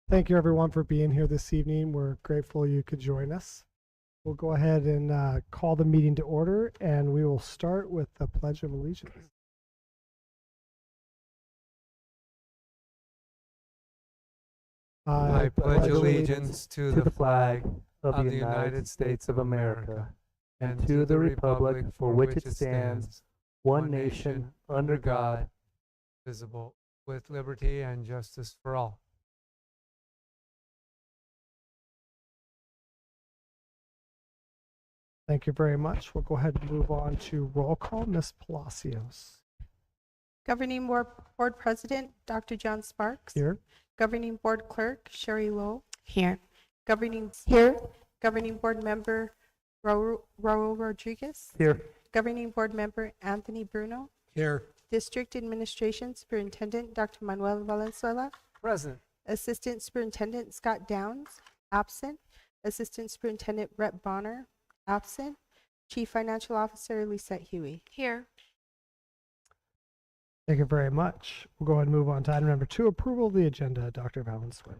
Thank you, everyone, for being here this evening. We're grateful you could join us. We'll go ahead and call the meeting to order, and we will start with the Pledge of Allegiance. I pledge allegiance to the flag of the United States of America and to the republic for which it stands, one nation, under God, visible, with liberty and justice for all. Thank you very much. We'll go ahead and move on to roll call. Ms. Palacios. Governing Board President, Dr. John Sparks. Here. Governing Board Clerk, Sherry Lowe. Here. Governing Board Member, Raul Rodriguez. Here. Governing Board Member, Anthony Bruno. Here. District Administration Superintendent, Dr. Manuel Valenzuela. Present. Assistant Superintendent, Scott Downs. Absent. Assistant Superintendent, Brett Bonner. Absent. Chief Financial Officer, Lisette Huey. Here. Thank you very much. We'll go ahead and move on to item number 2, approval of the agenda. Dr. Valenzuela.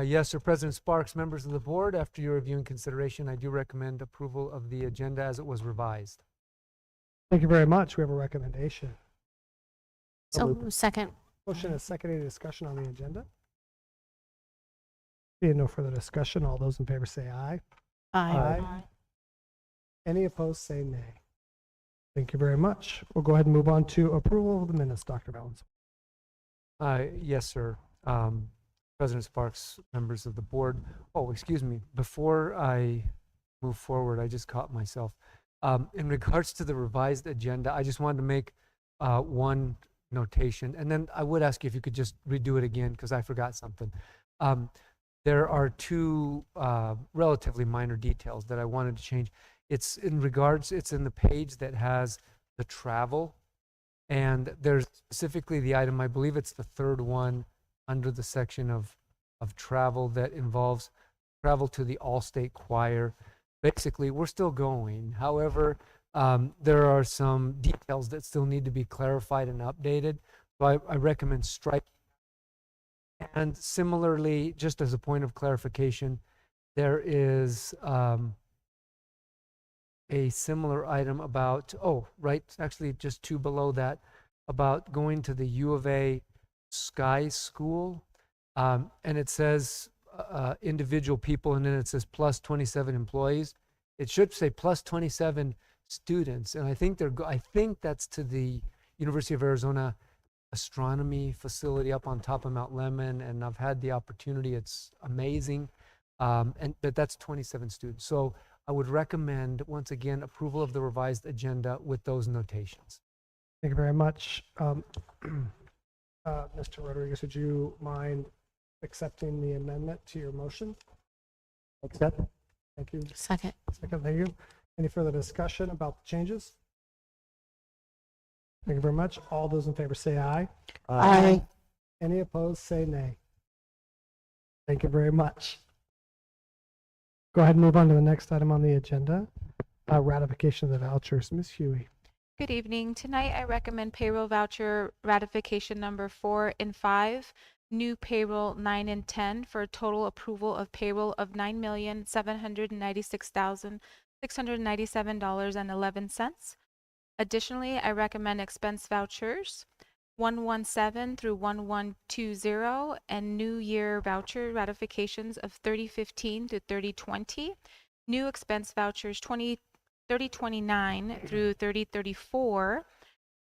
Yes, sir. President Sparks, members of the board, after your review and consideration, I do recommend approval of the agenda as it was revised. Thank you very much. We have a recommendation. So second. Motion is second. Any discussion on the agenda? Being no further discussion, all those in favor say aye. Aye. Any opposed say nay. Thank you very much. We'll go ahead and move on to approval of the minutes, Dr. Valenzuela. Yes, sir. President Sparks, members of the board. Oh, excuse me. Before I move forward, I just caught myself. In regards to the revised agenda, I just wanted to make one notation, and then I would ask you if you could just redo it again because I forgot something. There are two relatively minor details that I wanted to change. It's in the page that has the travel, and there's specifically the item, I believe it's the third one under the section of travel that involves travel to the All-State Choir. Basically, we're still going. However, there are some details that still need to be clarified and updated. So I recommend striking. And similarly, just as a point of clarification, there is a similar item about, actually just two below that, about going to the U of A Sky School. And it says individual people, and then it says plus 27 employees. It should say plus 27 students. And I think that's to the University of Arizona astronomy facility up on top of Mount Lemmon, and I've had the opportunity. It's amazing. But that's 27 students. So I would recommend, once again, approval of the revised agenda with those notations. Thank you very much. Mr. Rodriguez, would you mind accepting the amendment to your motion? Accept. Thank you. Second. Second, thank you. Any further discussion about the changes? Thank you very much. All those in favor say aye. Aye. Any opposed say nay. Thank you very much. Go ahead and move on to the next item on the agenda, ratification of the vouchers. Ms. Huey. Good evening. Tonight I recommend payroll voucher ratification number 4 and 5, new payroll 9 and 10 for a total approval of payroll of $9,796,697.11. Additionally, I recommend expense vouchers 117 through 1120 and new year voucher ratifications of 3015 to 3020, new expense vouchers 3029 through 3034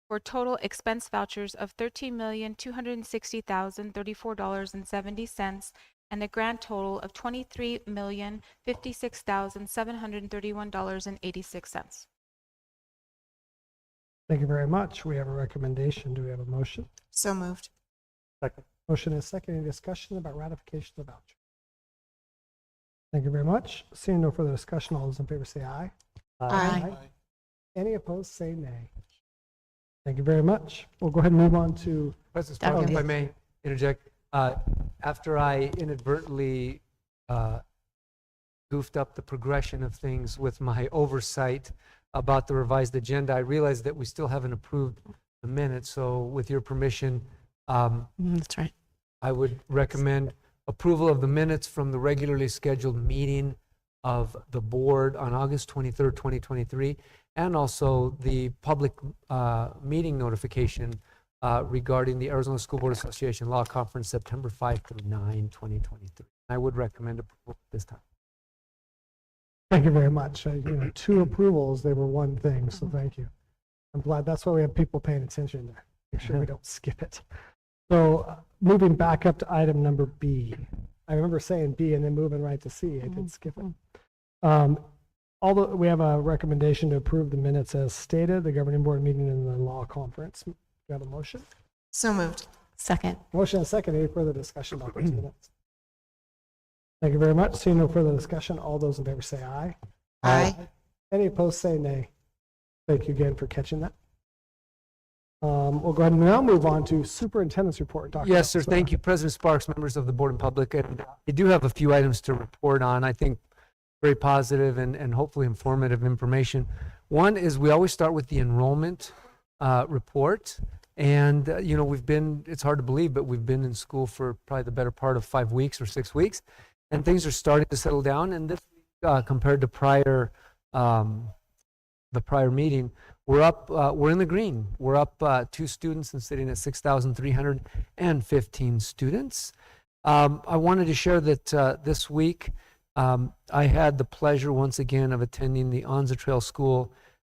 for total expense vouchers of $13,260,034.70 and a grand total of $23,056,731.86. Thank you very much. We have a recommendation. Do we have a motion? So moved. Second. Motion is second. Any discussion about ratification of the voucher? Thank you very much. Seeing no further discussion, all those in favor say aye. Aye. Any opposed say nay. Thank you very much. We'll go ahead and move on to President Sparks, if I may interject, after I inadvertently goofed up the progression of things with my oversight about the revised agenda, I realized that we still haven't approved the minutes. So with your permission, That's right. I would recommend approval of the minutes from the regularly scheduled meeting of the board on August 23rd, 2023, and also the public meeting notification regarding the Arizona School Board Association Law Conference, September 5 through 9, 2023. I would recommend approval this time. Thank you very much. Two approvals, they were one thing, so thank you. I'm glad that's why we have people paying attention to make sure we don't skip it. So moving back up to item number B. I remember saying B and then moving right to C. I did skip it. Although we have a recommendation to approve the minutes as stated, the governing board meeting and the law conference. Do you have a motion? So moved. Second. Motion and second. Any further discussion about those minutes? Thank you very much. Seeing no further discussion, all those in favor say aye. Aye. Any opposed say nay. Thank you again for catching that. We'll go ahead and now move on to superintendent's report. Dr. Yes, sir. Officer. Thank you, President Sparks, members of the board and public. And I do have a few items to report on. I think very positive and hopefully informative information. One is we always start with the enrollment report. And, it's hard to believe, but we've been in school for probably the better part of 5 weeks or 6 weeks. And things are starting to settle down. And this compared to the prior meeting, we're up, we're in the green. We're up 2 students and sitting at 6,315 students. I wanted to share that this week I had the pleasure once again of attending the Onza Trail School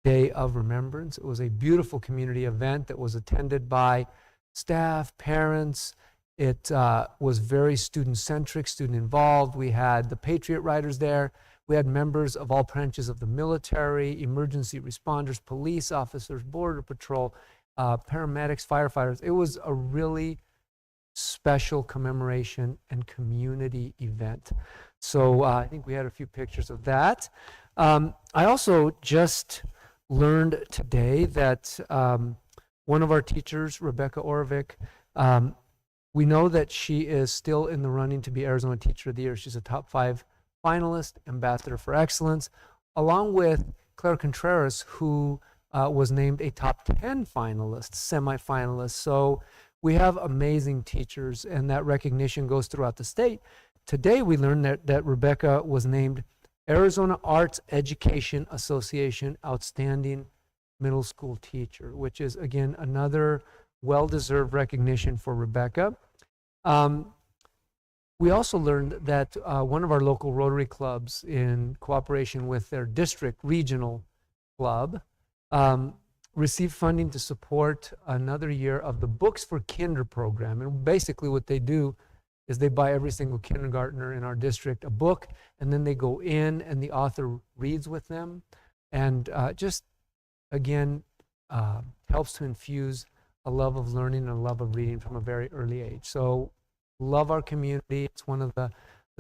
Day of Remembrance. It was a beautiful community event that was attended by staff, parents. It was very student-centric, student-involved. We had the Patriot Riders there. We had members of all branches of the military, emergency responders, police officers, border patrol, paramedics, firefighters. It was a really special commemoration and community event. So I think we had a few pictures of that. I also just learned today that one of our teachers, Rebecca Orovic, we know that she is still in the running to be Arizona Teacher of the Year. She's a top 5 finalist, Ambassador for Excellence, along with Claire Contreras, who was named a top 10 finalist, semifinalist. So we have amazing teachers, and that recognition goes throughout the state. Today we learned that Rebecca was named Arizona Arts Education Association Outstanding Middle School Teacher, which is, again, another well-deserved recognition for Rebecca. We also learned that one of our local Rotary clubs, in cooperation with their district regional club, received funding to support another year of the Books for Kinder program. And basically what they do is they buy every single kindergartner in our district a book, and then they go in and the author reads with them, and just, again, helps to infuse a love of learning and a love of reading from a very early age. So love our community. It's one of the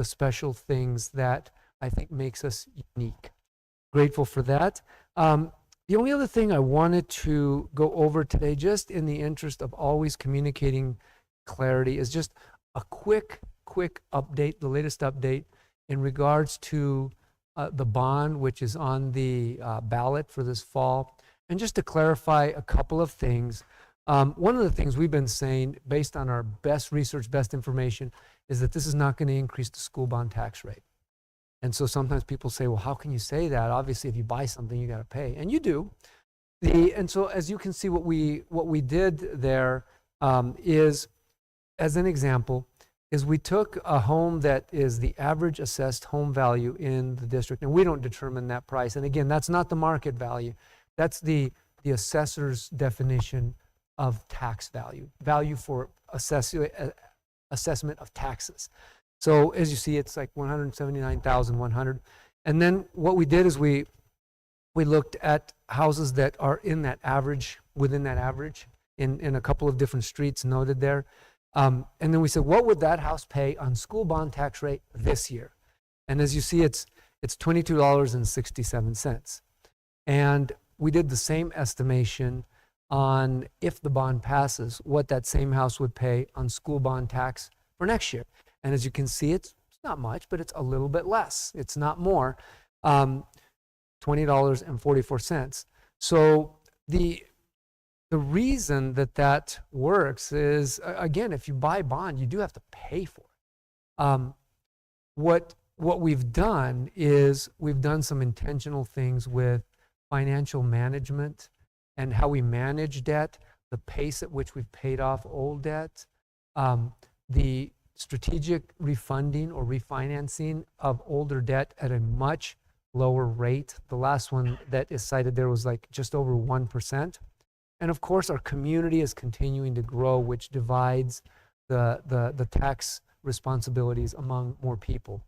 special things that I think makes us unique. Grateful for that. The only other thing I wanted to go over today, just in the interest of always communicating clarity, is just a quick update, the latest update in regards to the bond, which is on the ballot for this fall. And just to clarify a couple of things, one of the things we've been saying, based on our best research, best information, is that this is not going to increase the school bond tax rate. And so sometimes people say, well, how can you say that? Obviously, if you buy something, you got to pay. And you do. And so as you can see, what we did there is, as an example, is we took a home that is the average assessed home value in the district, and we don't determine that price. And again, that's not the market value. That's the assessor's definition of tax value for assessment of taxes. So as you see, it's like $179,100. And then what we did is we looked at houses that are in that average, within that average, in a couple of different streets noted there. And then we said, what would that house pay on school bond tax rate this year? And as you see, it's $22.67. And we did the same estimation on, if the bond passes, what that same house would pay on school bond tax for next year. And as you can see, it's not much, but it's a little bit less. It's not more, $20.44. So the reason that works is, again, if you buy bond, you do have to pay for it. What we've done is we've done some intentional things with financial management and how we manage debt, the pace at which we've paid off old debt, the strategic refunding or refinancing of older debt at a much lower rate. The last one that is cited there was like just over 1%. And of course, our community is continuing to grow, which divides the tax responsibilities among more people.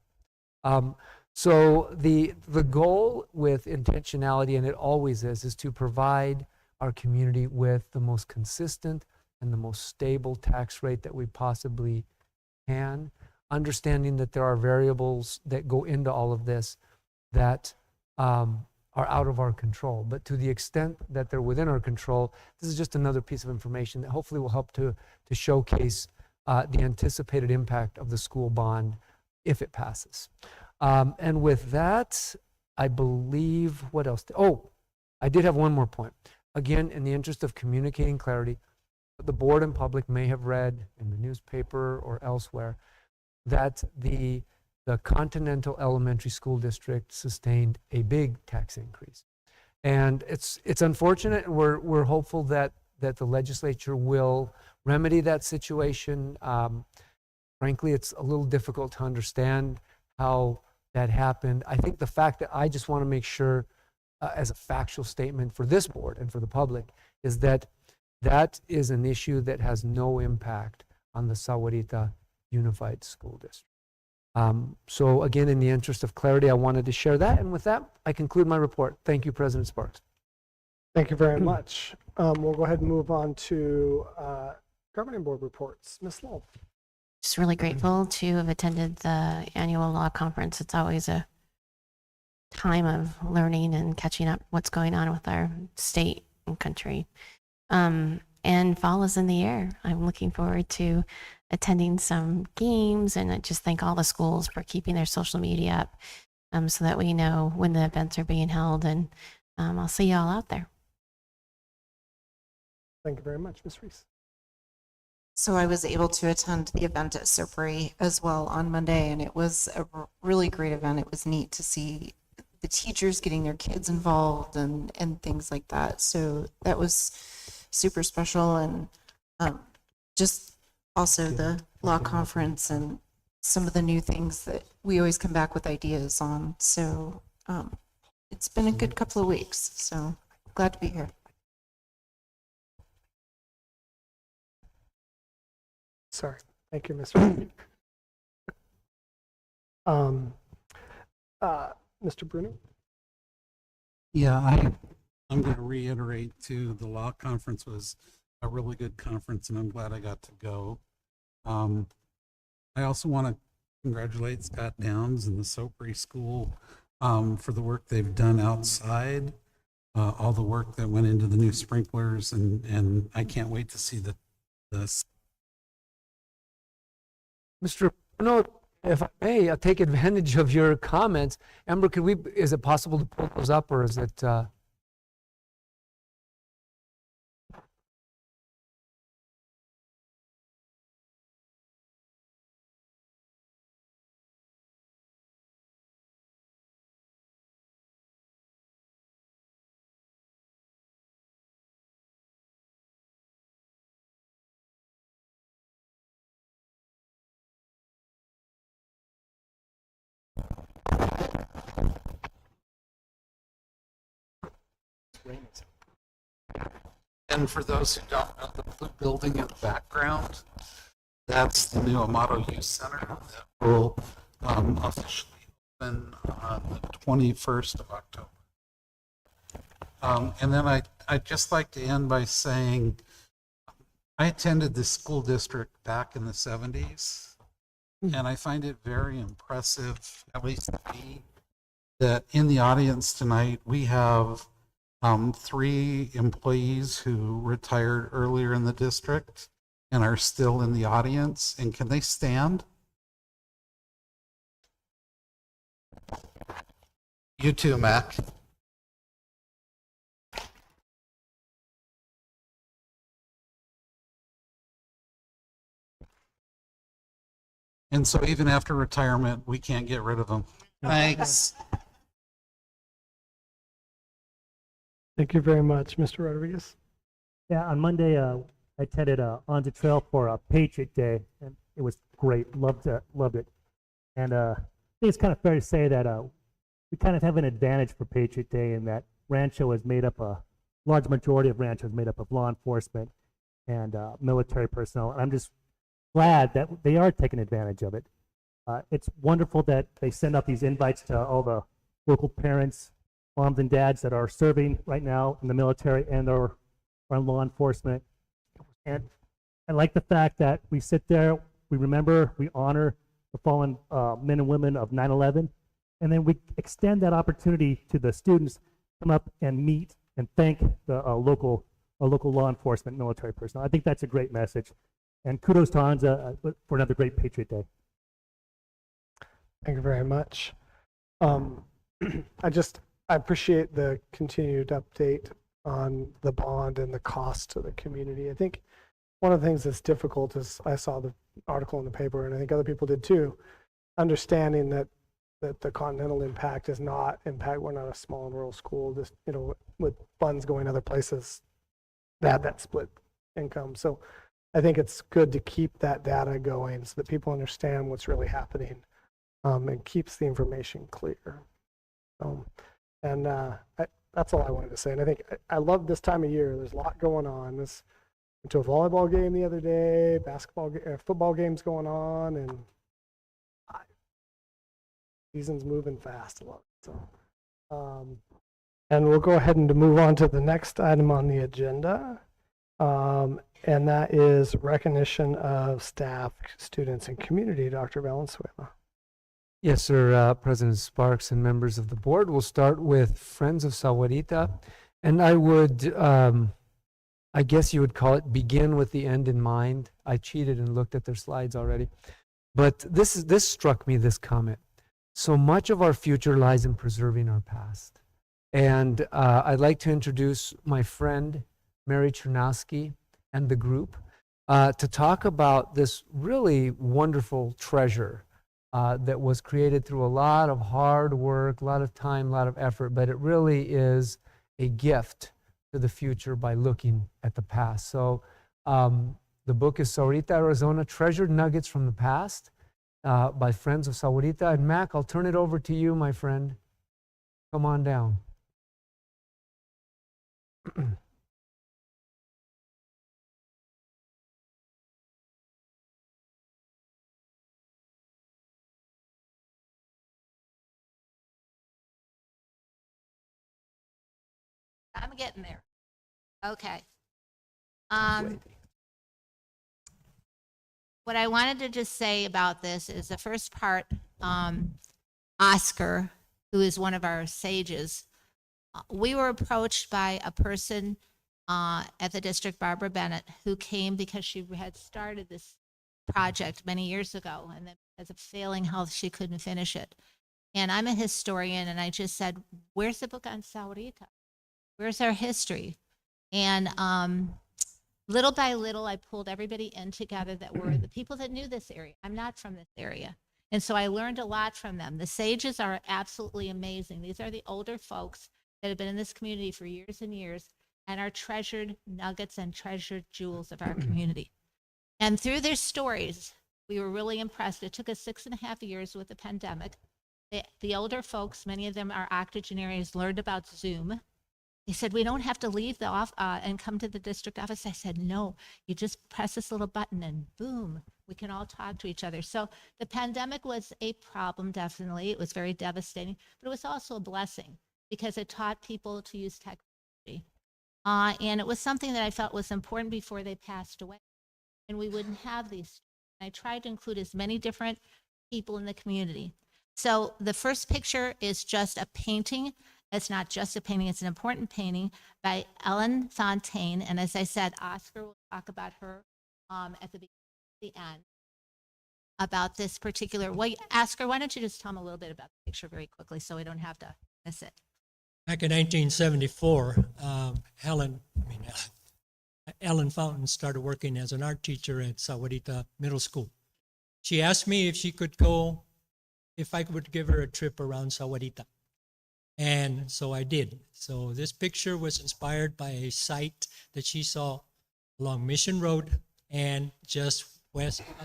So the goal with intentionality, and it always is to provide our community with the most consistent and the most stable tax rate that we possibly can, understanding that there are variables that go into all of this that are out of our control. But to the extent that they're within our control, this is just another piece of information that hopefully will help to showcase the anticipated impact of the school bond if it passes. And with that, I believe, what else? I did have one more point. Again, in the interest of communicating clarity, the board and public may have read in the newspaper or elsewhere that the Continental Elementary School District sustained a big tax increase. And it's unfortunate. We're hopeful that the legislature will remedy that situation. Frankly, it's a little difficult to understand how that happened. I think the fact that I just want to make sure as a factual statement for this board and for the public is that is an issue that has no impact on the Sahuarita Unified School District. So again, in the interest of clarity, I wanted to share that. And with that, I conclude my report. Thank you, President Sparks. Thank you very much. We'll go ahead and move on to governing board reports. Ms. Lowell. Just really grateful to have attended the annual law conference. It's always a time of learning and catching up what's going on with our state and country. And fall is in the air. I'm looking forward to attending some games, and I just thank all the schools for keeping their social media up so that we know when the events are being held, and I'll see you all out there. Thank you very much. Ms. Reese. So I was able to attend the event at Sahuarita as well on Monday, and it was a really great event. It was neat to see the teachers getting their kids involved and things like that. So that was super special, and just also the law conference and some of the new things that we always come back with ideas on. So it's been a good couple of weeks, so glad to be here. Sorry. Thank you, Ms. Reese. Mr. Bruno. Yeah, I'm going to reiterate too, the law conference was a really good conference, and I'm glad I got to go. I also want to congratulate Scott Downs and the Sahuarita School for the work they've done outside, all the work that went into the new sprinklers, and I can't wait to see the Mr. Bruno, if I may, I'll take advantage of your comments. Amber, is it possible to pull those up, or is it? And for those who don't know, the blue building in the background, that's the new Amato Youth Center that will officially open on the 21st of October. And then I'd just like to end by saying I attended this school district back in the 70s, and I find it very impressive, at least to me, that in the audience tonight we have 3 employees who retired earlier in the district and are still in the audience. And can they stand? You too, Mac. And so even after retirement, we can't get rid of them. Thanks. Thank you very much, Mr. Rodriguez. Yeah, on Monday, I attended On the Trail for a Patriot Day, and it was great. Loved it. And I think it's kind of fair to say that we kind of have an advantage for Patriot Day in that Rancho is made up a large majority of Rancho is made up of law enforcement and military personnel. And I'm just glad that they are taking advantage of it. It's wonderful that they send out these invites to all the local parents, moms and dads that are serving right now in the military and are in law enforcement. And I like the fact that we sit there, we remember, we honor the fallen men and women of 9/11, and then we extend that opportunity to the students to come up and meet and thank the local law enforcement military personnel. I think that's a great message. And kudos to Anza for another great Patriot Day. Thank you very much. I appreciate the continued update on the bond and the cost to the community. I think one of the things that's difficult is I saw the article in the paper, and I think other people did too, understanding that the continental impact is not impact. We're not a small and rural school, just, with funds going other places, that split income. So I think it's good to keep that data going so that people understand what's really happening, and keeps the information clear. That's all I wanted to say. And I think I love this time of year. There's a lot going on. Went to a volleyball game the other day, football games going on, and season's moving fast a lot. So, and we'll go ahead and move on to the next item on the agenda, and that is recognition of staff, students, and community. Dr. Valenzuela. Yes, sir, President Sparks and members of the board. We'll start with Friends of Sahuarita. And I would, I guess you would call it begin with the end in mind. I cheated and looked at their slides already. But this struck me, this comment. So much of our future lies in preserving our past. And I'd like to introduce my friend, Mary Chernowski, and the group to talk about this really wonderful treasure that was created through a lot of hard work, a lot of time, a lot of effort, but it really is a gift to the future by looking at the past. So the book is Sahuarita, Arizona, Treasured Nuggets from the Past by Friends of Sahuarita. And Mac, I'll turn it over to you, my friend. Come on down. I'm getting there. Okay. What I wanted to just say about this is the first part, Oscar, who is one of our sages, we were approached by a person at the district, Barbara Bennett, who came because she had started this project many years ago, and then because of failing health, she couldn't finish it. And I'm a historian, and I just said, where's the book on Sahuarita? Where's our history? And little by little, I pulled everybody in together that were the people that knew this area. I'm not from this area. And so I learned a lot from them. The sages are absolutely amazing. These are the older folks that have been in this community for years and years and are treasured nuggets and treasured jewels of our community. And through their stories, we were really impressed. It took us 6.5 years with the pandemic. The older folks, many of them are octogenarians, learned about Zoom. They said, we don't have to leave the off and come to the district office. I said, no, you just press this little button and boom, we can all talk to each other. So the pandemic was a problem, definitely. It was very devastating, but it was also a blessing because it taught people to use technology. And it was something that I felt was important before they passed away. And we wouldn't have these. I tried to include as many different people in the community. So the first picture is just a painting. It's not just a painting, it's an important painting by Ellen Fontaine. And as I said, Oscar will talk about her at the end about this particular. Well, Oscar, why don't you just tell me a little bit about the picture very quickly so we don't have to miss it. Back in 1974, Ellen Fountain started working as an art teacher at Sahuarita Middle School. She asked me if she could go, if I would give her a trip around Sahuarita. And so I did. So this picture was inspired by a site that she saw along Mission Road and just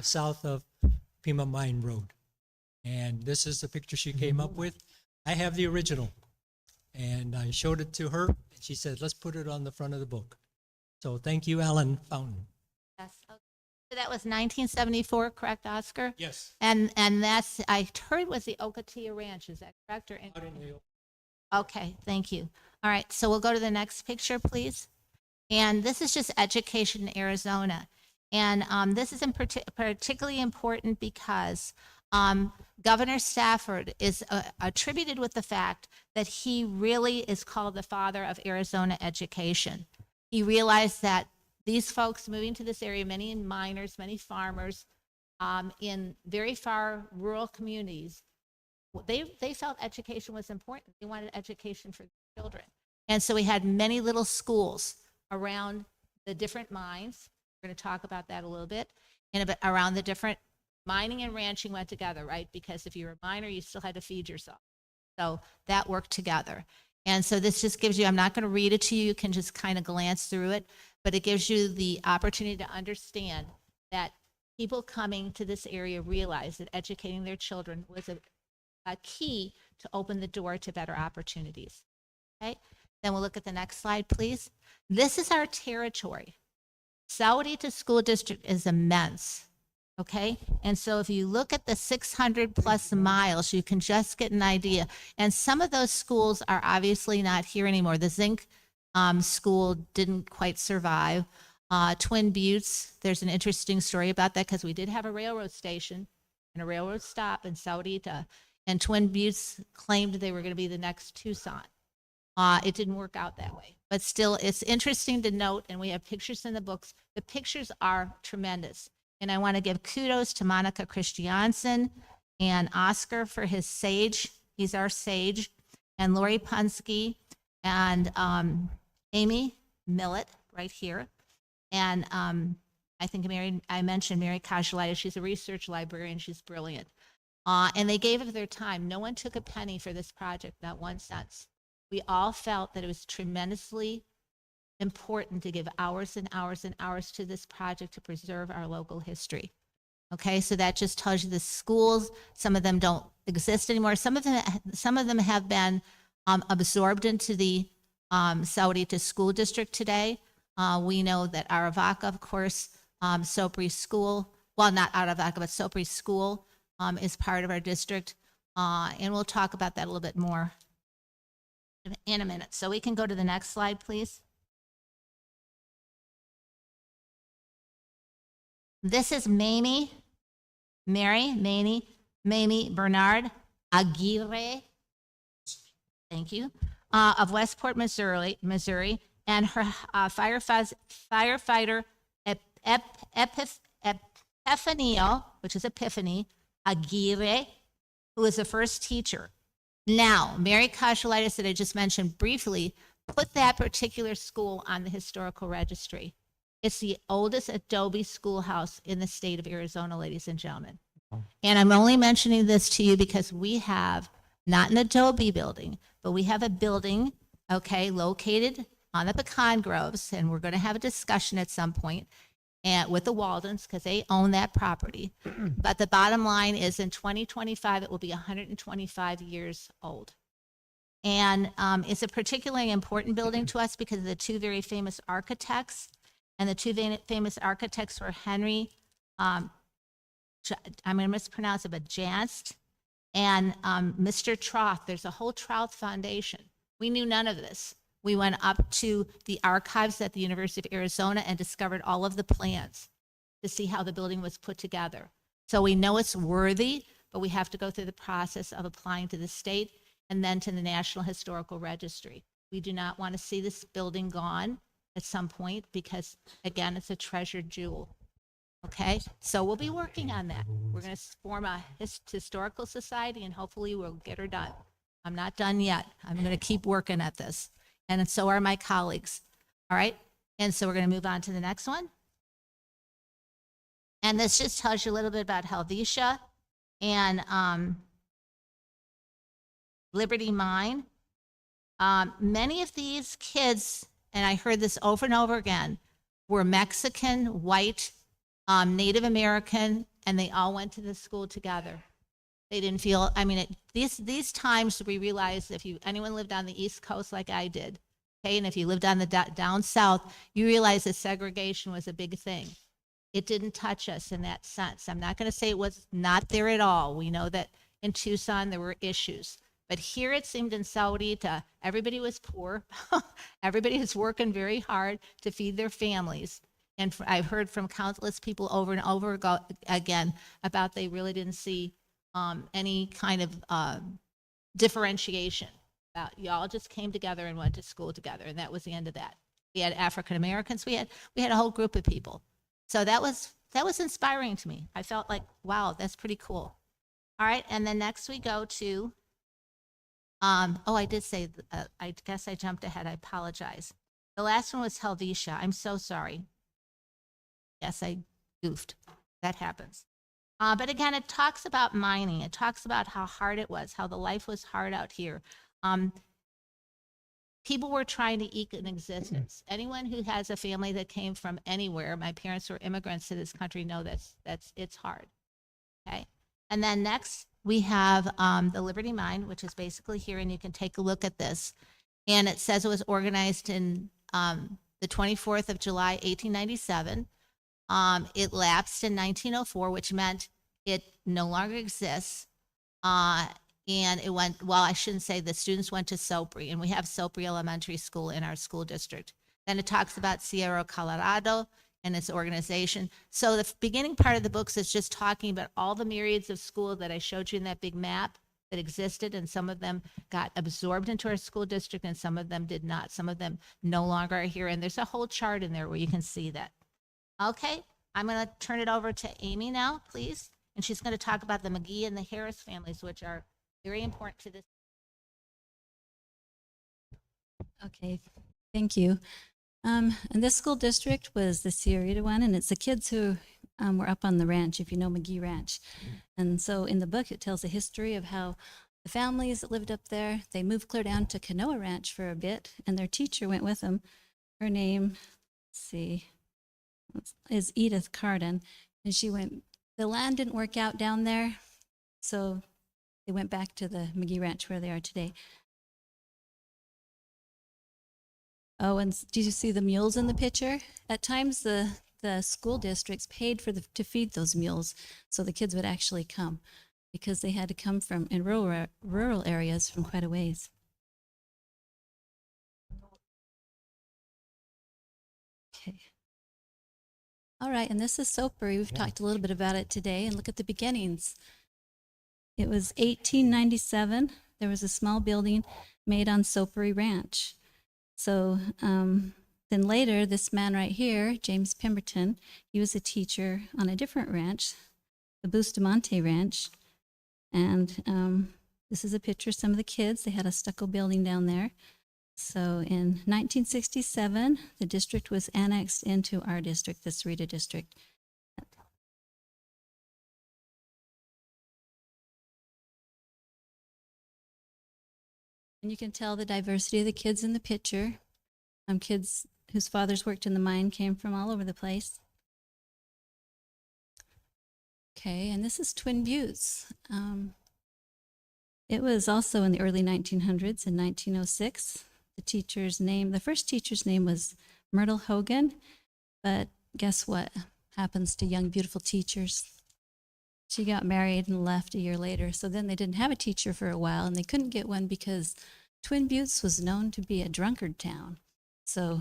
south of Pima Mine Road. And this is the picture she came up with. I have the original. And I showed it to her, and she said, let's put it on the front of the book. So thank you, Alan Fountain. Yes. Okay. So that was 1974, correct, Oscar? Yes. And that's, I heard was the Ocotillo Ranch. Is that correct? Or okay, thank you. All right, so we'll go to the next picture, please. And this is just education in Arizona. And this is particularly important because Governor Stafford is attributed with the fact that he really is called the father of Arizona education. He realized that these folks moving to this area, many miners, many farmers, in very far rural communities, they felt education was important. They wanted education for their children. And so we had many little schools around the different mines. We're going to talk about that a little bit. And around the different mining and ranching went together, right? Because if you were a miner, you still had to feed yourself. So that worked together. And so this just gives you, I'm not going to read it to you, you can just kind of glance through it, but it gives you the opportunity to understand that people coming to this area realize that educating their children was a key to open the door to better opportunities. Okay, then we'll look at the next slide, please. This is our territory. Sahuarita School District is immense. Okay, and so if you look at the 600 plus miles, you can just get an idea. And some of those schools are obviously not here anymore. The Zinc school didn't quite survive. Twin Buttes, there's an interesting story about that because we did have a railroad station and a railroad stop in Sahuarita, and Twin Buttes claimed they were going to be the next Tucson. It didn't work out that way, but still it's interesting to note, and we have pictures in the books. The pictures are tremendous. And I want to give kudos to Monica Christiansen and Oscar for his sage. He's our sage. And Lori Punske and Amy Millett right here. And I think I mentioned Mary Kajulaitis. She's a research librarian. She's brilliant. And they gave of their time. No one took a penny for this project, not 1 cent. We all felt that it was tremendously important to give hours and hours and hours to this project to preserve our local history. Okay, so that just tells you the schools, some of them don't exist anymore. Some of them have been absorbed into the Sahuarita School District today. We know that Aravaca, of course, Sopri School, well, not Aravaca, but Sopri School is part of our district. And we'll talk about that a little bit more in a minute. So we can go to the next slide, please. This is Mamie Bernard Aguirre, thank you, of Westport, Missouri, and her firefighter Epifanio, which is Epiphany Aguirre, who was the first teacher. Now, Mary Kajulaitis, that I just mentioned briefly, put that particular school on the historical registry. It's the oldest adobe schoolhouse in the state of Arizona, ladies and gentlemen. And I'm only mentioning this to you because we have not an adobe building, but we have a building, okay, located on the pecan groves, and we're going to have a discussion at some point with the Waldens because they own that property. But the bottom line is in 2025, it will be 125 years old. And it's a particularly important building to us because of the two very famous architects. And the two famous architects were Henry, I'm going to mispronounce it, but Janst, and Mr. Troth. There's a whole Troth Foundation. We knew none of this. We went up to the archives at the University of Arizona and discovered all of the plans to see how the building was put together. So we know it's worthy, but we have to go through the process of applying to the state and then to the National Historical Registry. We do not want to see this building gone at some point because, again, it's a treasured jewel. Okay, so we'll be working on that. We're going to form a historical society and hopefully we'll get her done. I'm not done yet. I'm going to keep working at this. And so are my colleagues. All right, and so we're going to move on to the next one. And this just tells you a little bit about Helvetia and Liberty Mine. Many of these kids, and I heard this over and over again, were Mexican, white, Native American, and they all went to the school together. They didn't feel, I mean, these times we realized if anyone lived on the East Coast like I did, okay, and if you lived on the down south, you realize that segregation was a big thing. It didn't touch us in that sense. I'm not going to say it was not there at all. We know that in Tucson there were issues. But here it seemed in Sahuarita, everybody was poor. Everybody was working very hard to feed their families. And I've heard from countless people over and over again about they really didn't see any kind of differentiation. About y'all just came together and went to school together, and that was the end of that. We had African Americans. We had a whole group of people. So that was inspiring to me. I felt like, wow, that's pretty cool. All right, and then next we go to. I did say, I guess I jumped ahead. I apologize. The last one was Helvetia. I'm so sorry. Yes, I goofed. That happens. But again, it talks about mining. It talks about how hard it was, how the life was hard out here. People were trying to eke an existence. Anyone who has a family that came from anywhere, my parents were immigrants to this country, know it's hard. Okay. And then next we have the Liberty Mine, which is basically here, and you can take a look at this. And it says it was organized in the 24th of July, 1897. It lapsed in 1904, which meant it no longer exists. And it went, well, I shouldn't say the students went to Sopri, and we have Sopri Elementary School in our school district. Then it talks about Sierra Colorado and its organization. So the beginning part of the books is just talking about all the myriads of schools that I showed you in that big map that existed, and some of them got absorbed into our school district and some of them did not. Some of them no longer are here, and there's a whole chart in there where you can see that. Okay, I'm going to turn it over to Amy now, please, and she's going to talk about the McGee and the Harris families, which are very important to this. Okay, thank you. And this school district was the Sahuarita one, and it's the kids who were up on the ranch, if you know McGee Ranch. And so in the book, it tells a history of how the families that lived up there, they moved clear down to Canoa Ranch for a bit, and their teacher went with them. Her name, let's see, is Edith Carden, and she went, the land didn't work out down there, so they went back to the McGee Ranch where they are today. Oh, and do you see the mules in the picture? At times, the school districts paid for to feed those mules, so the kids would actually come, because they had to come from in rural areas from quite a ways. Okay. All right, and this is Sopri. We've talked a little bit about it today, and look at the beginnings. It was 1897. There was a small building made on Sopri Ranch. So then later, this man right here, James Pemberton, he was a teacher on a different ranch, the Bustamante Ranch. And this is a picture of some of the kids. They had a stucco building down there. So in 1967, the district was annexed into our district, the Sahuarita district. And you can tell the diversity of the kids in the picture. Kids whose fathers worked in the mine came from all over the place. Okay, and this is Twin Buttes. It was also in the early 1900s, in 1906. The first teacher's name was Myrtle Hogan, but guess what happens to young, beautiful teachers? She got married and left a year later, so then they didn't have a teacher for a while, and they couldn't get one because Twin Buttes was known to be a drunkard town. So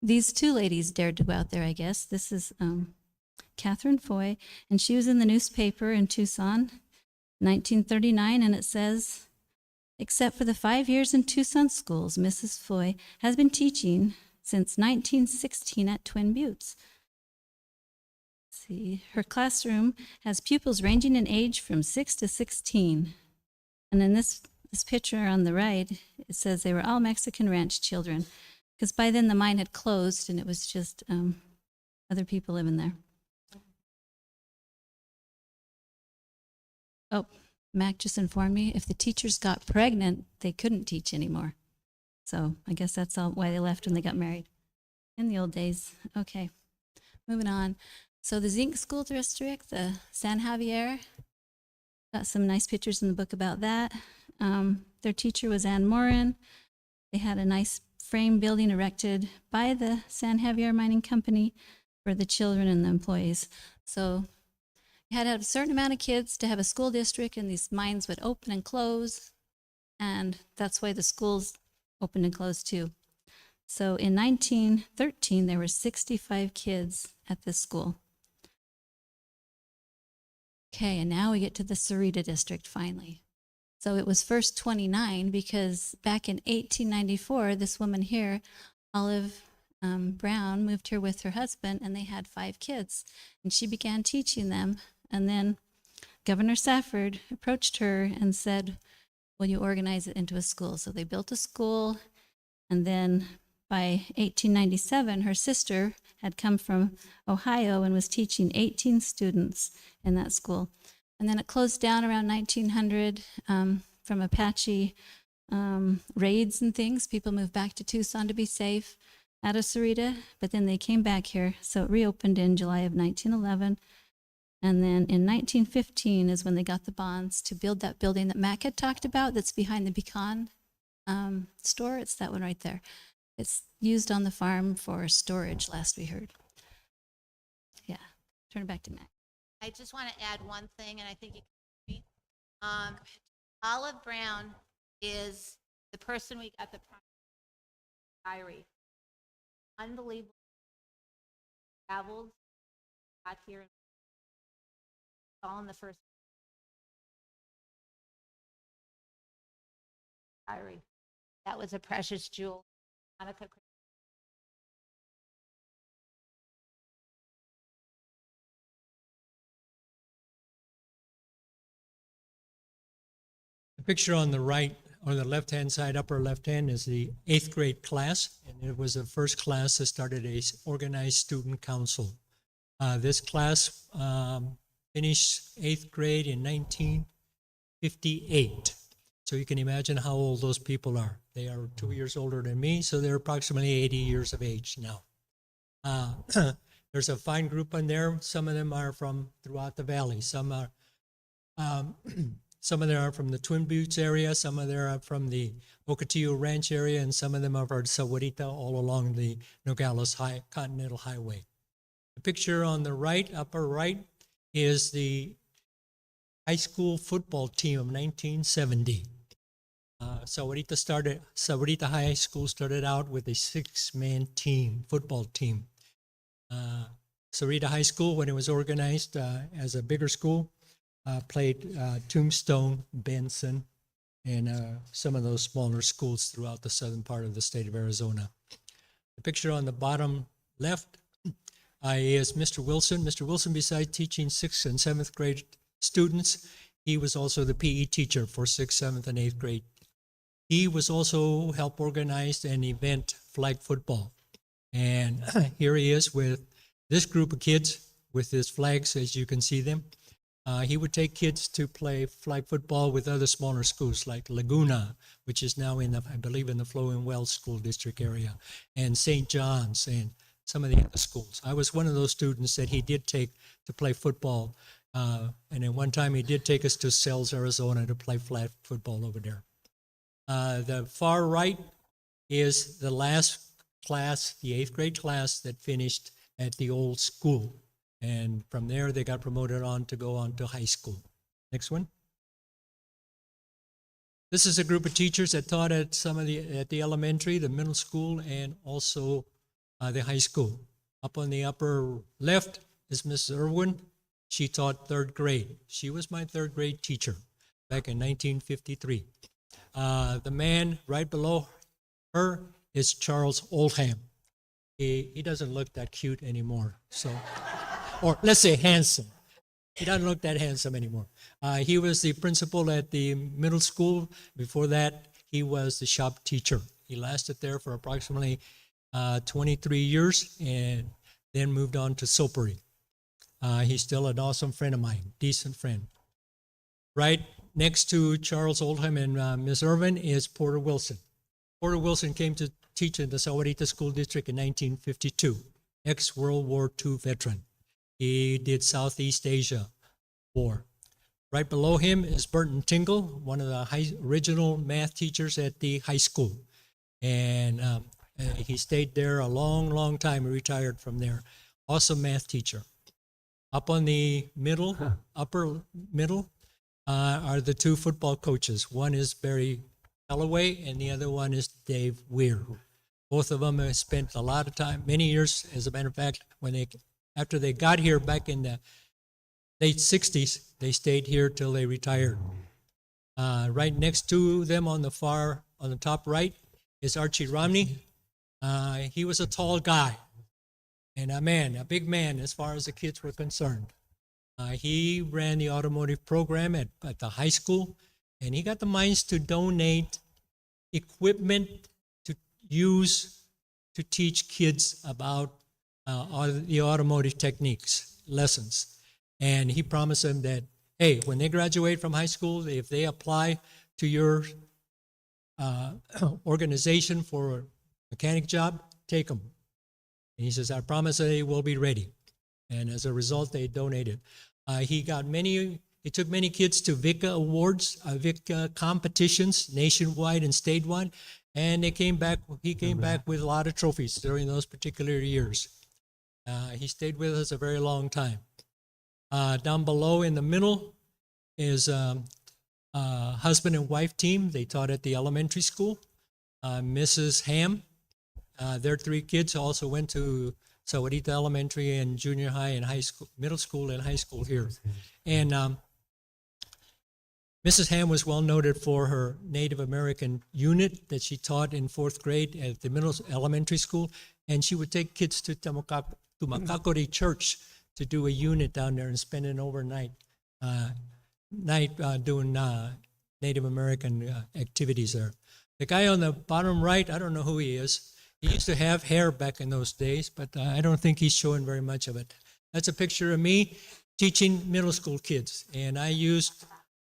these two ladies dared to go out there, I guess. This is Catherine Foy, and she was in the newspaper in Tucson, 1939, and it says, except for the 5 years in Tucson schools, Mrs. Foy has been teaching since 1916 at Twin Buttes. See, her classroom has pupils ranging in age from 6 to 16. And in this picture on the right, it says they were all Mexican ranch children, because by then the mine had closed and it was just other people living there. Oh, Mac just informed me if the teachers got pregnant, they couldn't teach anymore. So I guess that's all why they left when they got married in the old days. Okay, moving on. So the Zinc School District, the San Javier, got some nice pictures in the book about that. Their teacher was Ann Morin. They had a nice frame building erected by the San Javier Mining Company for the children and the employees. So you had to have a certain amount of kids to have a school district, and these mines would open and close, and that's why the schools opened and closed too. So in 1913, there were 65 kids at this school. Okay, and now we get to the Sahuarita district finally. So it was first 29 because back in 1894, this woman here, Olive Brown, moved here with her husband, and they had 5 kids. And she began teaching them. And then Governor Safford approached her and said, will you organize it into a school? So they built a school. And then by 1897, her sister had come from Ohio and was teaching 18 students in that school. And then it closed down around 1900 from Apache raids and things. People moved back to Tucson to be safe out of Sahuarita, but then they came back here. So it reopened in July of 1911. And then in 1915 is when they got the bonds to build that building that Mac had talked about that's behind the Pecan store. It's that one right there. It's used on the farm for storage, last we heard. Yeah, turn it back to Mac. I just want to add one thing, and I think you can hear me. Olive Brown is the person we got the diary. Unbelievable. Traveled, got here, all in the first diary. That was a precious jewel. Monica. The picture on the right, or the left-hand side, upper left-hand, is the 8th grade class, and it was the first class that started a organized student council. This class finished 8th grade in 1958. So you can imagine how old those people are. They are 2 years older than me, so they're approximately 80 years of age now. There's a fine group in there. Some of them are from throughout the valley. Some are some of them are from the Twin Buttes area, some of them are from the Ocotillo Ranch area, and some of them are from Sahuarita, all along the Nogales Continental Highway. The picture on the right, upper right, is the high school football team of 1970. Sahuarita High School started out with a 6-man team, football team. Sahuarita High School, when it was organized as a bigger school, played Tombstone, Benson, and some of those smaller schools throughout the southern part of the state of Arizona. The picture on the bottom left is Mr. Wilson. Mr. Wilson, besides teaching 6th and 7th grade students, he was also the PE teacher for 6th, 7th, and 8th grade. He was also helped organize an event, flag football. And here he is with this group of kids with his flags, as you can see them. He would take kids to play flag football with other smaller schools like Laguna, which is now in the, I believe, in the Flowing Wells School District area, and St. John's and some of the other schools. I was one of those students that he did take to play football. And then one time he did take us to Sells, Arizona to play flag football over there. The far right is the last class, the 8th grade class that finished at the old school. And from there, they got promoted on to go on to high school. Next one. This is a group of teachers that taught at the elementary, the middle school, and also the high school. Up on the upper left is Mrs. Irwin. She taught 3rd grade. She was my 3rd grade teacher back in 1953. The man right below her is Charles Oldham. He doesn't look that cute anymore. So, or let's say handsome. He doesn't look that handsome anymore. He was the principal at the middle school. Before that, he was the shop teacher. He lasted there for approximately 23 years and then moved on to Sopery. He's still an awesome friend of mine, decent friend. Right next to Charles Oldham and Ms. Irvin is Porter Wilson. Porter Wilson came to teach in the Sahuarita School District in 1952, ex-World War II veteran. He did Southeast Asia War. Right below him is Burton Tingle, one of the original math teachers at the high school. And he stayed there a long, long time. He retired from there. Awesome math teacher. Up on the middle, upper middle, are the two football coaches. One is Barry Calloway, and the other one is Dave Weir. Both of them have spent a lot of time, many years. As a matter of fact, after they got here back in the late 60s, they stayed here till they retired. Right next to them on the top right is Archie Romney. He was a tall guy and a big man as far as the kids were concerned. He ran the automotive program at the high school, and he got the minds to donate equipment to use to teach kids about the automotive techniques, lessons. And he promised them that, hey, when they graduate from high school, if they apply to your organization for a mechanic job, take them. And he says, I promise they will be ready. And as a result, they donated. He took many kids to VICA awards, VICA competitions, nationwide and statewide, and he came back with a lot of trophies during those particular years. He stayed with us a very long time. Down below in the middle is husband and wife team. They taught at the elementary school. Mrs. Ham, their three kids also went to Sahuarita Elementary and junior high and high school, middle school and high school here. And Mrs. Ham was well noted for her Native American unit that she taught in 4th grade at the elementary school. And she would take kids to Makakori Church to do a unit down there and spend an overnight doing Native American activities there. The guy on the bottom right, I don't know who he is. He used to have hair back in those days, but I don't think he's showing very much of it. That's a picture of me teaching middle school kids. And I used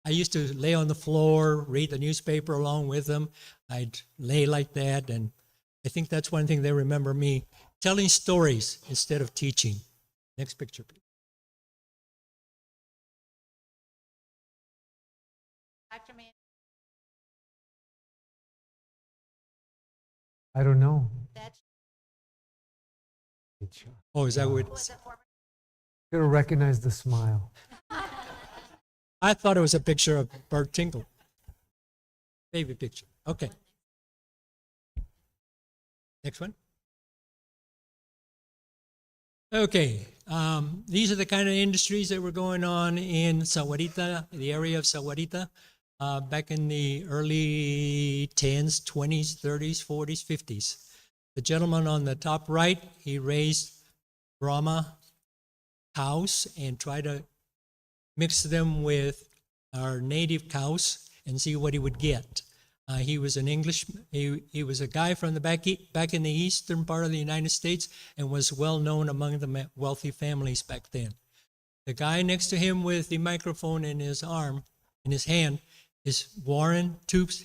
to lay on the floor, read the newspaper along with them. I'd lay like that. And I think that's one thing they remember me, telling stories instead of teaching. Next picture, please. Dr. Mann. I don't know. That's Oh, is that what? Could have recognized the smile. I thought it was a picture of Bert Tingle. Baby picture. Okay. Next one. Okay. These are the kind of industries that were going on in Sahuarita, the area of Sahuarita, back in the early 10s, 20s, 30s, 40s, 50s. The gentleman on the top right, he raised Brahma cows and tried to mix them with our native cows and see what he would get. He was an he was a guy from the back in the eastern part of the United States and was well known among the wealthy families back then. The guy next to him with the microphone in his hand, is Warren Toops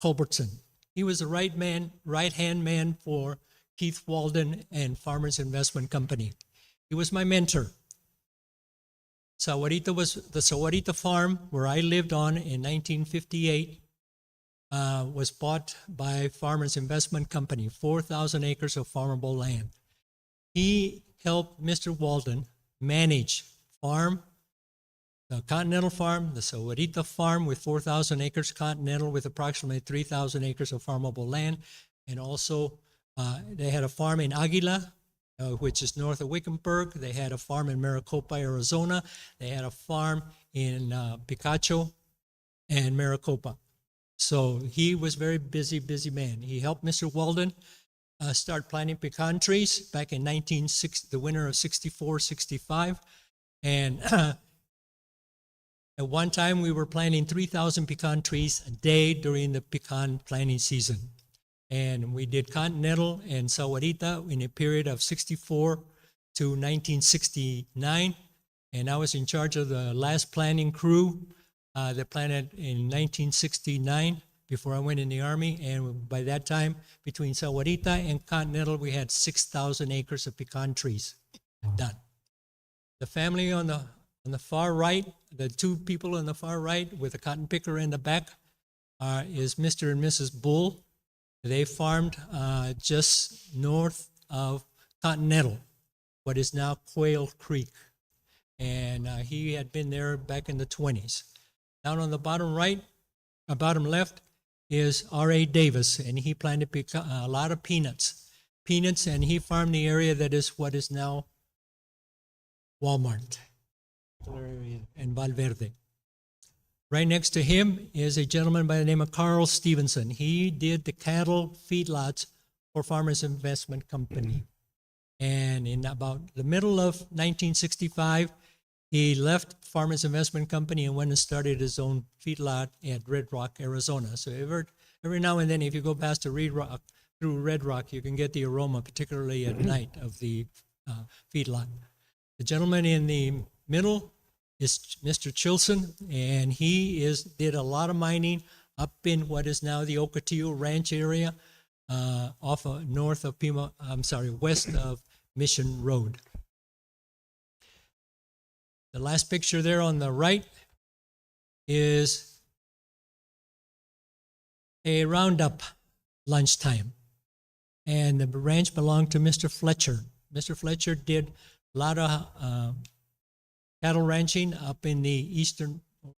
Culbertson. He was the right-hand man for Keith Walden and Farmers Investment Company. He was my mentor. Sahuarita was the Sahuarita farm where I lived on in 1958. Was bought by Farmers Investment Company, 4,000 acres of farmable land. He helped Mr. Walden manage the Continental Farm, the Sahuarita Farm with 4,000 acres, Continental with approximately 3,000 acres of farmable land, and also they had a farm in Aguila, which is north of Wickenburg. They had a farm in Maricopa, Arizona. They had a farm in Picacho and Maricopa. So he was a very busy man. He helped Mr. Walden start planting pecan trees back in the winter of 64, 65. And at one time we were planting 3,000 pecan trees a day during the pecan planting season. And we did Continental and Sahuarita in a period of 64 to 1969. And I was in charge of the last planting crew They planted in 1969 before I went in the Army. And by that time, between Sahuarita and Continental, we had 6,000 acres of pecan trees done. The family on the far right, the two people on the far right with a cotton picker in the back is Mr. and Mrs. Bull. They farmed just north of Continental, what is now Quail Creek. And he had been there back in the 20s. Down on the bottom right, bottom left, is R.A. Davis, and he planted a lot of peanuts. And he farmed the area that is what is now Walmart and Valverde. Right next to him is a gentleman by the name of Carl Stevenson. He did the cattle feedlots for Farmers Investment Company. And in about the middle of 1965, he left Farmers Investment Company and went and started his own feedlot at Red Rock, Arizona. So every now and then, if you go past through Red Rock, you can get the aroma, particularly at night, of the feedlot. The gentleman in the middle is Mr. Chilson, and he did a lot of mining up in what is now the Ocotillo Ranch area, west of Mission Road. The last picture there on the right is a roundup lunchtime, and the ranch belonged to Mr. Fletcher. Mr. Fletcher did a lot of cattle ranching up in the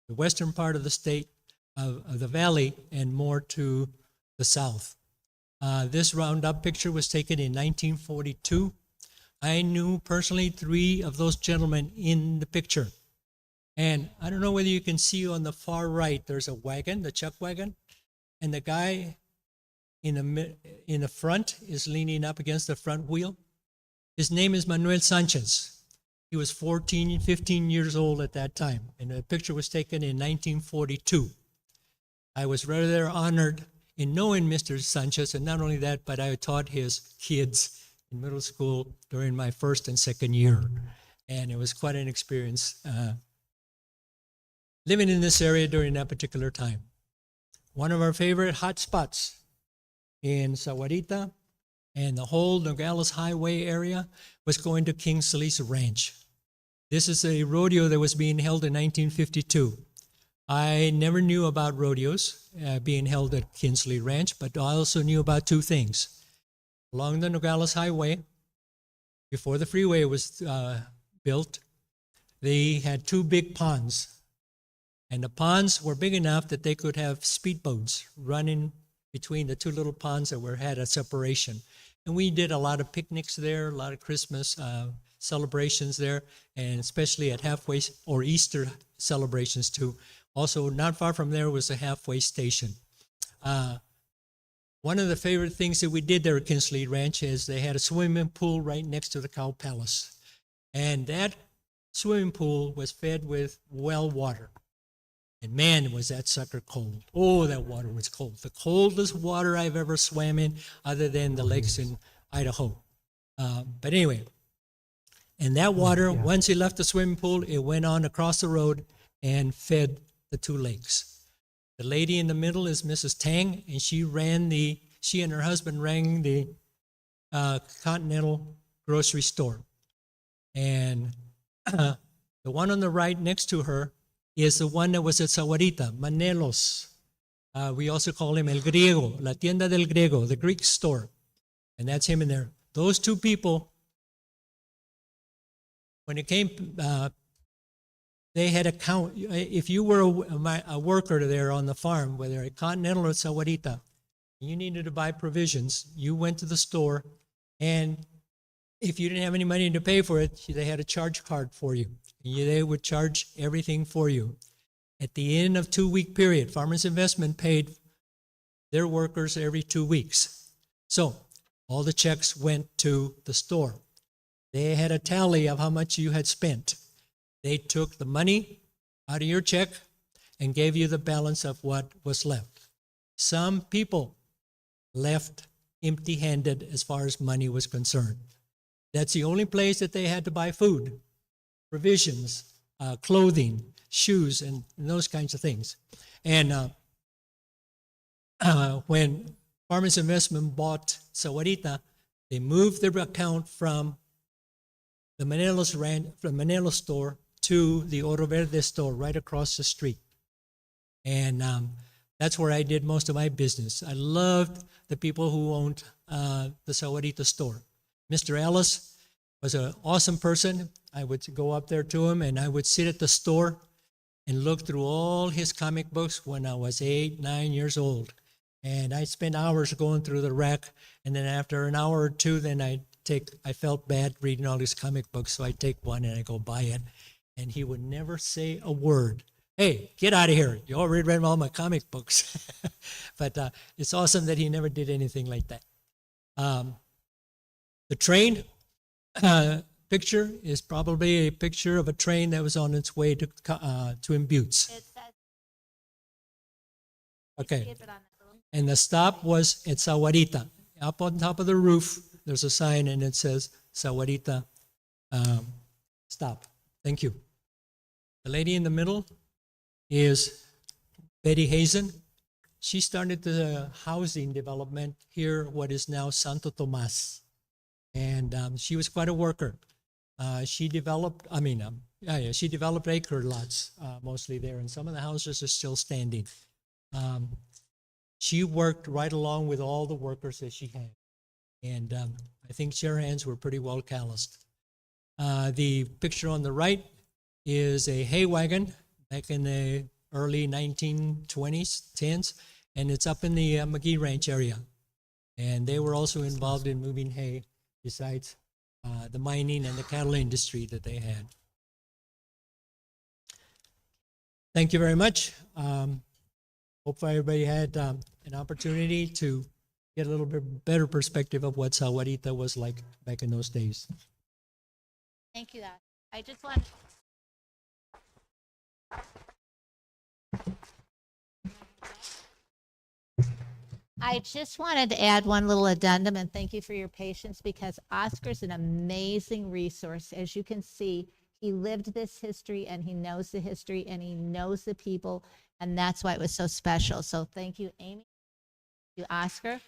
western part of the state, of the valley, and more to the south. This roundup picture was taken in 1942. I knew personally 3 of those gentlemen in the picture. And I don't know whether you can see on the far right, there's a wagon, the chuck wagon, and the guy in the front is leaning up against the front wheel. His name is Manuel Sanchez. He was 15 years old at that time, and the picture was taken in 1942. I was rather honored in knowing Mr. Sanchez, and not only that, but I taught his kids in middle school during my first and second year, and it was quite an experience living in this area during that particular time. One of our favorite hot spots in Sahuarita and the whole Nogales Highway area was going to Kingsley's Ranch. This is a rodeo that was being held in 1952. I never knew about rodeos being held at Kingsley Ranch, but I also knew about 2 things. Along the Nogales Highway, before the freeway was built, they had 2 big ponds. And the ponds were big enough that they could have speedboats running between the 2 little ponds that had a separation. And we did a lot of picnics there, a lot of Christmas celebrations there, and especially at halfway or Easter celebrations too. Also, not far from there was a halfway station. One of the favorite things that we did there at Kinsley Ranch is they had a swimming pool right next to the Cow Palace. And that swimming pool was fed with well water. And man, was that sucker cold. Oh, that water was cold. The coldest water I've ever swam in, other than the lakes in Idaho. But anyway, and that water, once it left the swimming pool, it went on across the road and fed the 2 lakes. The lady in the middle is Mrs. Tang, and she and her husband ran the Continental grocery store. And the one on the right next to her is the one that was at Sahuarita, Manelos. We also call him El Griego, La Tienda del Griego, the Greek store. And that's him in there. Those 2 people, when it came, they had account. If you were a worker there on the farm, whether at Continental or Sahuarita, you needed to buy provisions, you went to the store, and if you didn't have any money to pay for it, they had a charge card for you. They would charge everything for you. At the end of 2-week period, Farmers Investment paid their workers every 2 weeks. So all the checks went to the store. They had a tally of how much you had spent. They took the money out of your check and gave you the balance of what was left. Some people left empty-handed as far as money was concerned. That's the only place that they had to buy food, provisions, clothing, shoes, and those kinds of things. And when Farmers Investment bought Sahuarita, they moved their account from the Manila store to the Oro Verde store right across the street. And that's where I did most of my business. I loved the people who owned the Sahuarita store. Mr. Ellis was an awesome person. I would go up there to him and I would sit at the store and look through all his comic books when I was 8, 9 years old. And I spent hours going through the rack. And then after an hour or two, then I felt bad reading all these comic books. So I take one and I go buy it. And he would never say a word. Hey, get out of here. You already read all my comic books. But it's awesome that he never did anything like that. The train picture is probably a picture of a train that was on its way to Buttes. Okay. And the stop was at Sahuarita. Up on top of the roof, there's a sign and it says Sahuarita stop. Thank you. The lady in the middle is Betty Hazen. She started the housing development here, what is now Santo Tomas. And she was quite a worker. She developed acre lots mostly there, and some of the houses are still standing. She worked right along with all the workers that she had. And I think her hands were pretty well calloused. The picture on the right is a hay wagon back in the early 1920s, 10s, and it's up in the McGee Ranch area. And they were also involved in moving hay besides the mining and the cattle industry that they had. Thank you very much. Hopefully everybody had an opportunity to get a little bit better perspective of what Sahuarita was like back in those days. Thank you, Doc. I just wanted to add one little addendum, and thank you for your patience, because Oscar's an amazing resource. As you can see, he lived this history and he knows the history and he knows the people, and that's why it was so special. So thank you, Amy. Thank you, Oscar.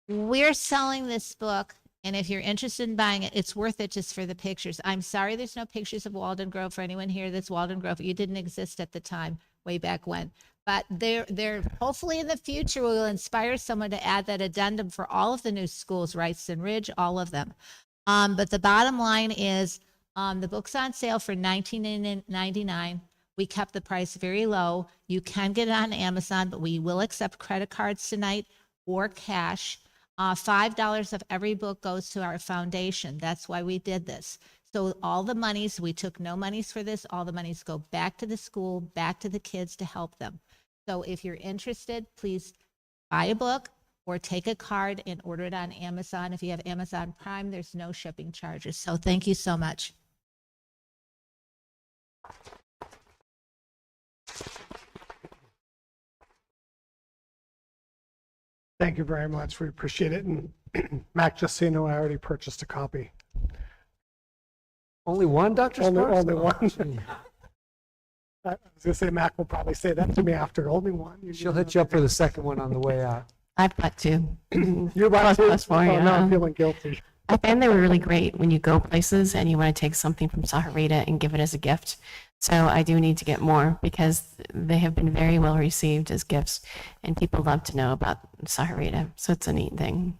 We're selling this book, and if you're interested in buying it, it's worth it just for the pictures. I'm sorry there's no pictures of Walden Grove for anyone here that's Walden Grove. You didn't exist at the time, way back when. But they're hopefully in the future will inspire someone to add that addendum for all of the new schools, Wrightston Ridge, all of them. But the bottom line is the book's on sale for $19.99. We kept the price very low. You can get it on Amazon, but we will accept credit cards tonight or cash. $5 of every book goes to our foundation. That's why we did this. So all the monies, we took no monies for this. All the monies go back to the school, back to the kids to help them. So if you're interested, please buy a book or take a card and order it on Amazon. If you have Amazon Prime, there's no shipping charges. So thank you so much. Thank you very much. We appreciate it. And Mac, just so you know, I already purchased a copy. Only one, Dr. Only, Sparks? only Oh, one. gee. I was going to say, Mac will probably say that to me after. Only one. She'll hit you up for the second one on the way out. I've got two. You're right. Plus four, Oh, now yeah. I'm feeling guilty. I find they were really great when you go places and you want to take something from Sahuarita and give it as a gift. So I do need to get more because they have been very well received as gifts and people love to know about Sahuarita. So it's a neat thing.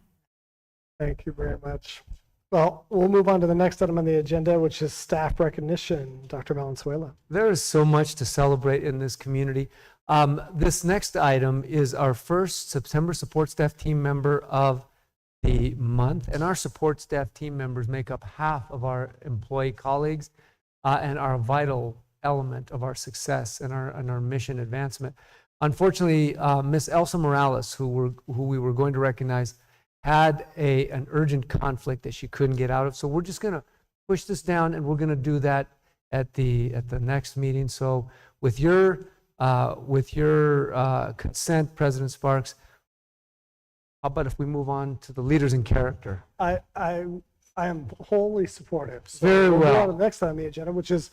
Thank you very much. Well, we'll move on to the next item on the agenda, which is staff recognition. Dr. Valenzuela. There is so much to celebrate in this community. This next item is our first September support staff team member of the month, and our support staff team members make up half of our employee colleagues and are a vital element of our success and our mission advancement. Unfortunately, Miss Elsa Morales, who we were going to recognize, had an urgent conflict that she couldn't get out of. So we're just going to push this down, and we're going to do that at the next meeting. So with your consent, President Sparks, about if we move on to the leaders in character? I am wholly supportive. So Very we'll go well. on to the next on the agenda, which is,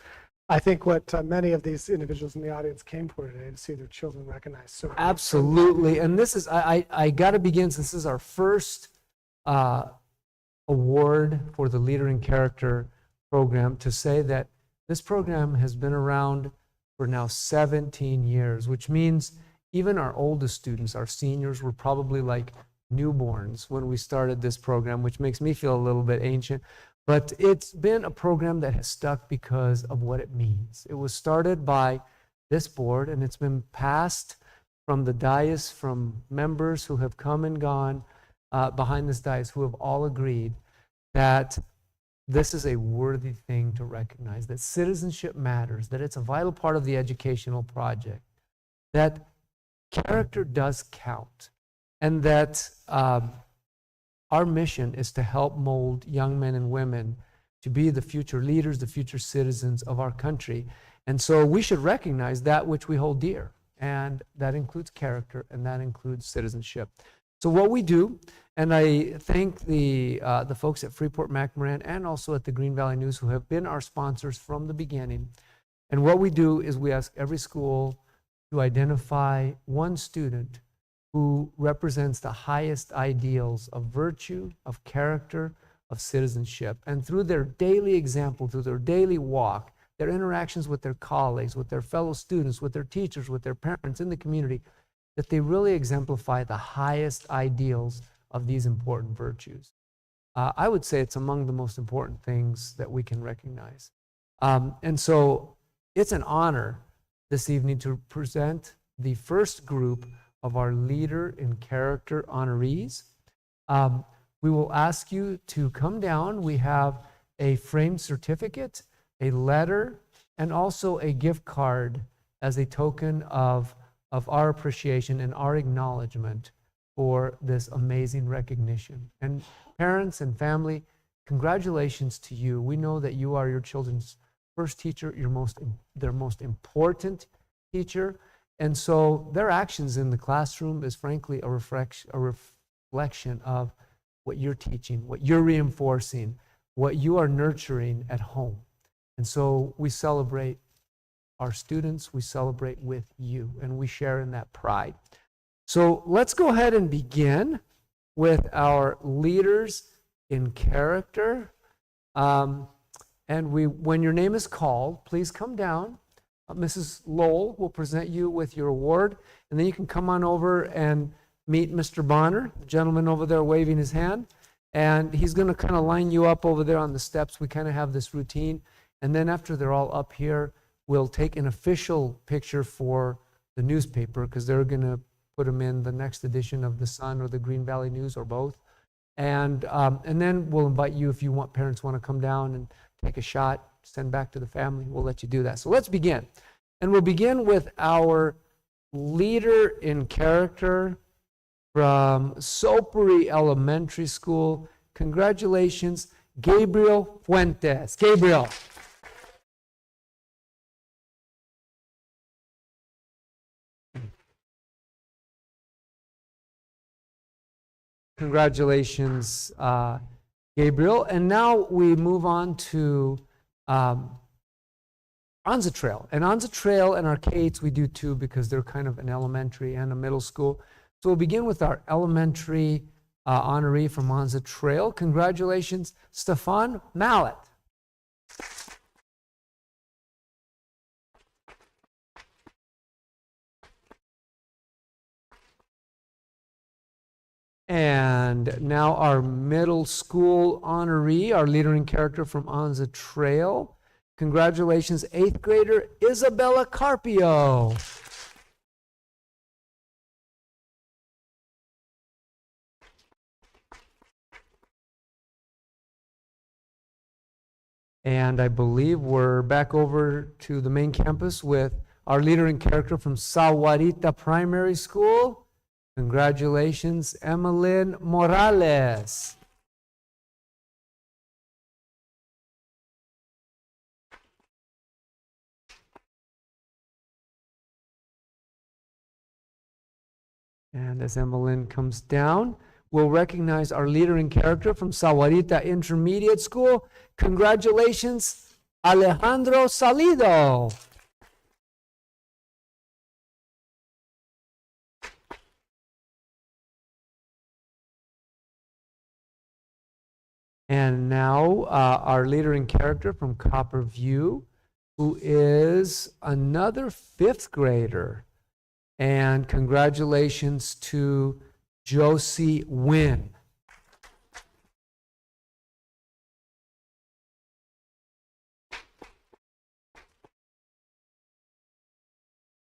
I think, what many of these individuals in the audience came for today, to see their children recognized. So Absolutely. And this is, I got to begin, since this is our first award for the Leader in Character program, to say that this program has been around for now 17 years, which means even our oldest students, our seniors, were probably like newborns when we started this program, which makes me feel a little bit ancient. But it's been a program that has stuck because of what it means. It was started by this board, and it's been passed from the dais, from members who have come and gone behind this dais, who have all agreed that this is a worthy thing to recognize, that citizenship matters, that it's a vital part of the educational project, that character does count, and that our mission is to help mold young men and women to be the future leaders, the future citizens of our country. And so we should recognize that which we hold dear, and that includes character, and that includes citizenship. So what we do, and I thank the folks at Freeport-McMoRan and also at the Green Valley News, who have been our sponsors from the beginning. And what we do is we ask every school to identify one student who represents the highest ideals of virtue, of character, of citizenship. And through their daily example, through their daily walk, their interactions with their colleagues, with their fellow students, with their teachers, with their parents in the community, that they really exemplify the highest ideals of these important virtues. I would say it's among the most important things that we can recognize. And so it's an honor this evening to present the first group of our Leader in Character honorees. We will ask you to come down. We have a framed certificate, a letter, and also a gift card as a token of our appreciation and our acknowledgement for this amazing recognition. And parents and family, congratulations to you. We know that you are your children's first teacher, their most important teacher. And so their actions in the classroom is frankly a reflection of what you're teaching, what you're reinforcing, what you are nurturing at home. And so we celebrate our students, we celebrate with you, and we share in that pride. So let's go ahead and begin with our leaders in character. And when your name is called, please come down. Mrs. Lowell will present you with your award, and then you can come on over and meet Mr. Bonner, the gentleman over there waving his hand, and he's going to kind of line you up over there on the steps. We kind of have this routine, and then after they're all up here, we'll take an official picture for the newspaper, because they're going to put them in the next edition of the Sun or the Green Valley News or both. And then we'll invite you, if you want, parents want to come down and take a shot, send back to the family, we'll let you do that. So let's begin. And we'll begin with our Leader in Character from Sahuarita Elementary School. Congratulations, Gabriel Fuentes. Gabriel. Congratulations, Gabriel. And now we move on to Anza Trail. And Anza Trail and Arcades we do too, because they're kind of an elementary and a middle school. So we'll begin with our elementary honoree from Anza Trail. Congratulations, Stefan Mallet. And now our middle school honoree, our Leader in Character from Anza Trail. Congratulations, 8th grader Isabella Carpio. And I believe we're back over to the main campus with our Leader in Character from Sahuarita Primary School. Congratulations, Emeline Morales. And as Emeline comes down, will recognize our leader in character from Sahuarita Intermediate School. Congratulations, Alejandro Salido. And now our leader in character from Copper View, who is another fifth grader. And congratulations to Josie Wynn.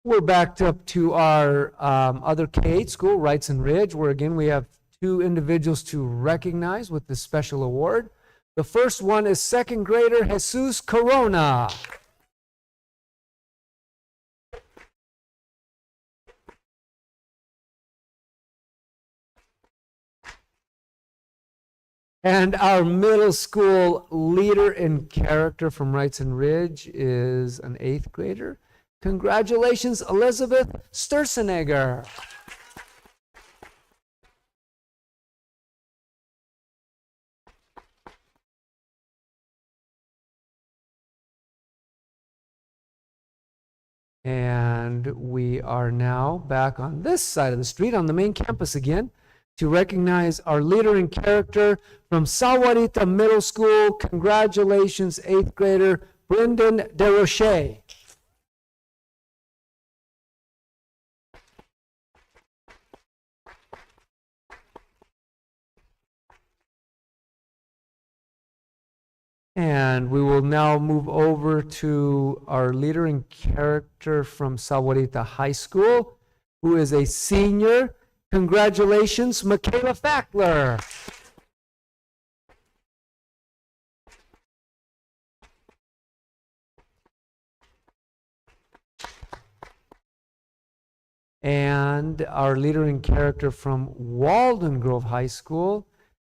We're backed up to our other K-8 school, Wrightson Ridge, where again we have two individuals to recognize with this special award. The first one is second grader Jesus Corona. And our middle school leader in character from Wrightson Ridge is an eighth grader. Congratulations, Elizabeth Sturzenegger. And we are now back on this side of the street on the main campus again to recognize our leader in character from Sahuarita Middle School. Congratulations, eighth grader Brendan DeRoche. And we will now move over to our leader in character from Sahuarita High School, who is a senior. Congratulations, Michaela Fackler. And our leader in character from Walden Grove High School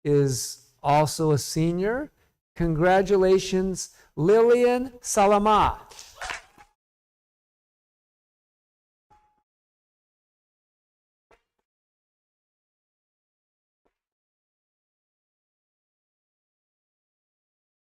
is also a senior. Congratulations, Lillian Salamat.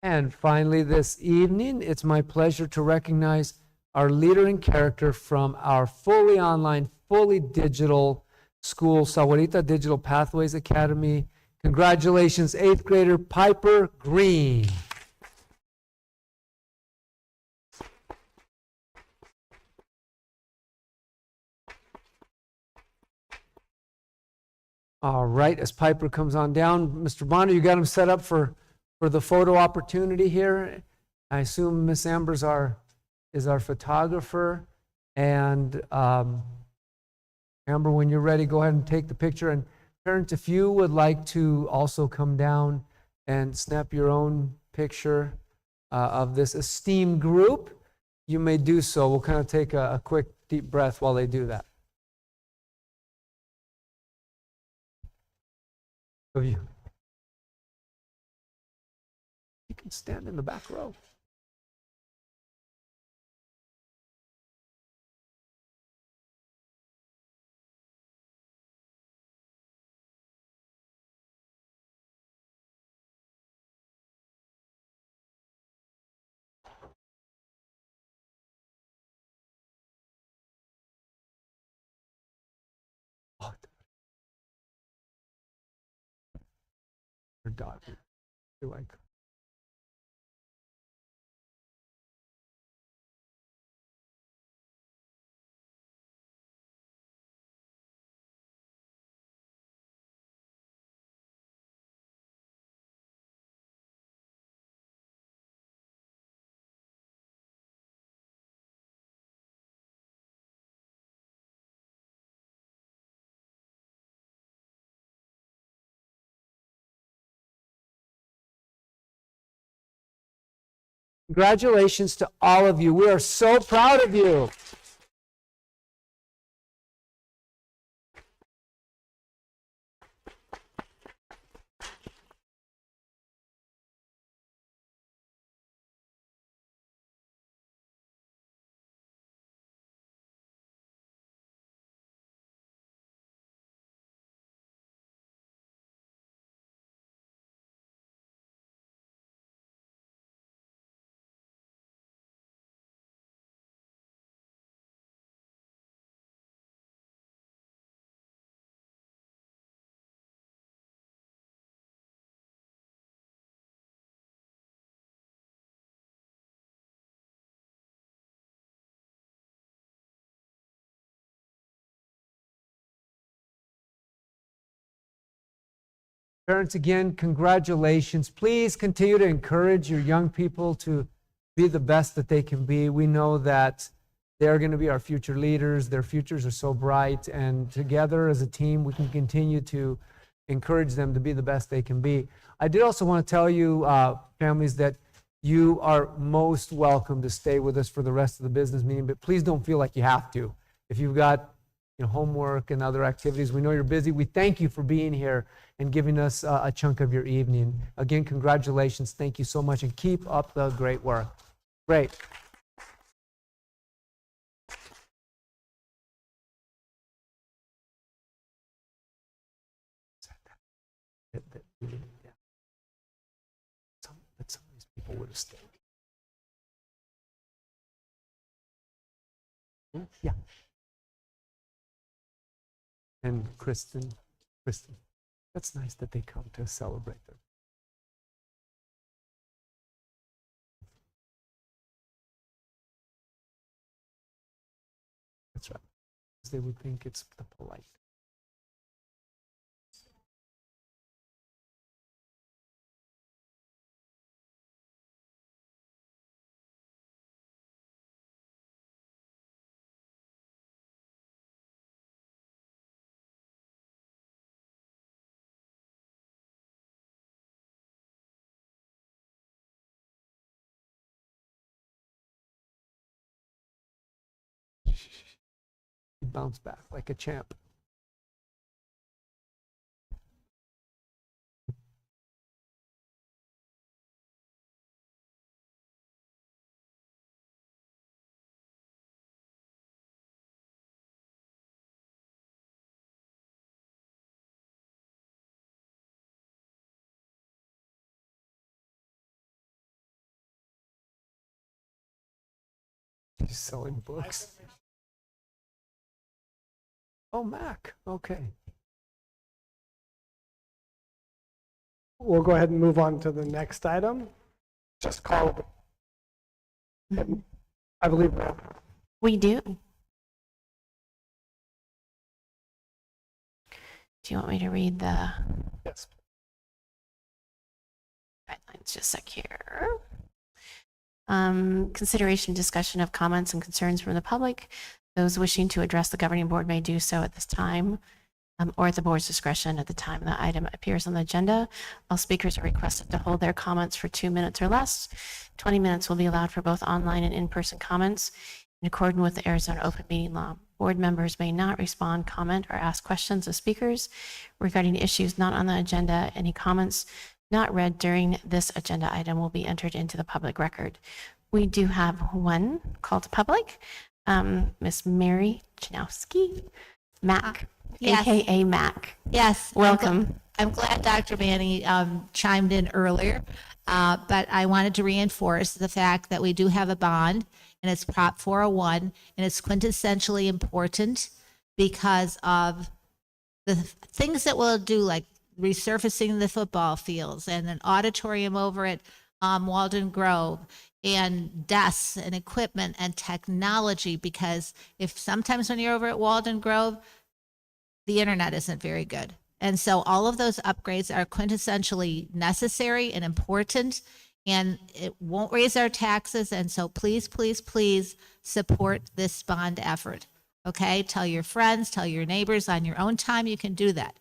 And finally, this evening, it's my pleasure to recognize our leader in character from our fully online, fully digital school, Sahuarita Digital Pathways Academy. Congratulations, eighth grader Piper Green. All right, as Piper comes on down, Mr. Bonner, you got him set up for the photo opportunity here. I assume Miss Amber's is our photographer. And Amber, when you're ready, go ahead and take the picture. And parents, if you would like to also come down and snap your own picture of this esteemed group, you may do so. We'll kind of take a quick deep breath while they do that. Of you. You can stand in the back row. Oh, her daughter. Do I? Congratulations to all of you. We are so proud of you. Parents, again, congratulations. Please continue to encourage your young people to be the best that they can be. We know that they're going to be our future leaders. Their futures are so bright, and together as a team, we can continue to encourage them to be the best they can be. I did also want to tell you, families, that you are most welcome to stay with us for the rest of the business meeting, but please don't feel like you have to. If you've got homework and other activities, we know you're busy. We thank you for being here and giving us a chunk of your evening. Again, congratulations. Thank you so much, and keep up the great work. Great. Some of these people would have stayed. Yeah. And Kristen, that's nice that they come to celebrate them. That's right. Because they would think it's the polite. He bounced back like a champ. He's selling books. Oh, Mac. Okay. We'll go ahead and move on to the next item. Just called, I believe. We do. Do you want me to read the Yes. guidelines? Just a sec here. Consideration, discussion of comments and concerns from the public. Those wishing to address the governing board may do so at this time or at the board's discretion at the time the item appears on the agenda. All speakers are requested to hold their comments for 2 minutes or less. 20 minutes will be allowed for both online and in-person comments in accordance with the Arizona Open Meeting Law. Board members may not respond, comment, or ask questions of speakers regarding issues not on the agenda. Any comments not read during this agenda item will be entered into the public record. We do have one call to public. Miss Mary Janowski, Mac, Yes. AKA Mac. Yes. Welcome. I'm glad Dr. Manny chimed in earlier, but I wanted to reinforce the fact that we do have a bond, and it's Prop 401, and it's quintessentially important because of the things that we'll do, like resurfacing the football fields and an auditorium over at Walden Grove, and desks and equipment and technology, because if sometimes when you're over at Walden Grove, the internet isn't very good. And so all of those upgrades are quintessentially necessary and important, and it won't raise our taxes. And so please, please, please support this bond effort. Okay? Tell your friends, tell your neighbors on your own time. You can do that.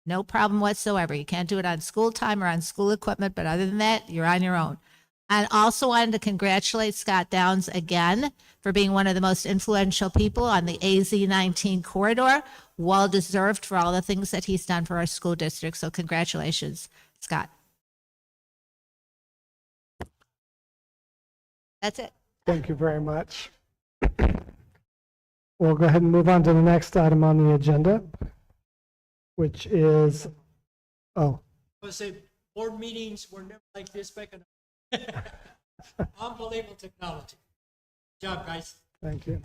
No problem whatsoever. You can't do it on school time or on school equipment, but other than that, you're on your own. I also wanted to congratulate Scott Downs again for being one of the most influential people on the AZ-19 corridor. Well deserved for all the things that he's done for our school district. So congratulations, Scott. That's it. Thank you very much. We'll go ahead and move on to the next item on the agenda, which is, I would say board meetings were never like this back in. Unbelievable technology. Good job, guys. thank you.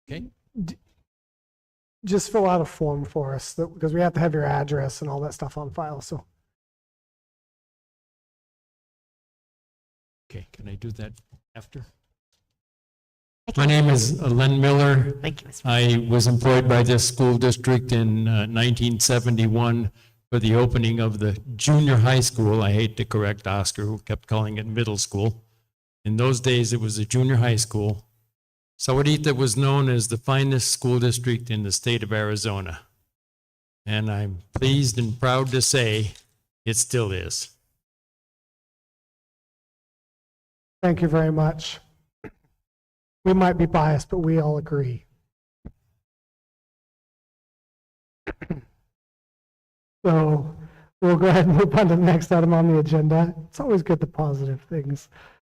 Okay. Just fill out a form for us because we have to have your address and all that stuff on file. So Okay, can I do that after? Thank My you. name is Len Miller. Thank you, Mr. I was employed by this school district in 1971 for the opening of the junior high school. I hate to correct Oscar, who kept calling it middle school. In those days, it was a junior high school. Sahuarita was known as the finest school district in the state of Arizona. And I'm pleased and proud to say it still is. Thank you very much. We might be biased, but we all agree. So we'll go ahead and move on to the next item on the agenda. It's always good, the positive things.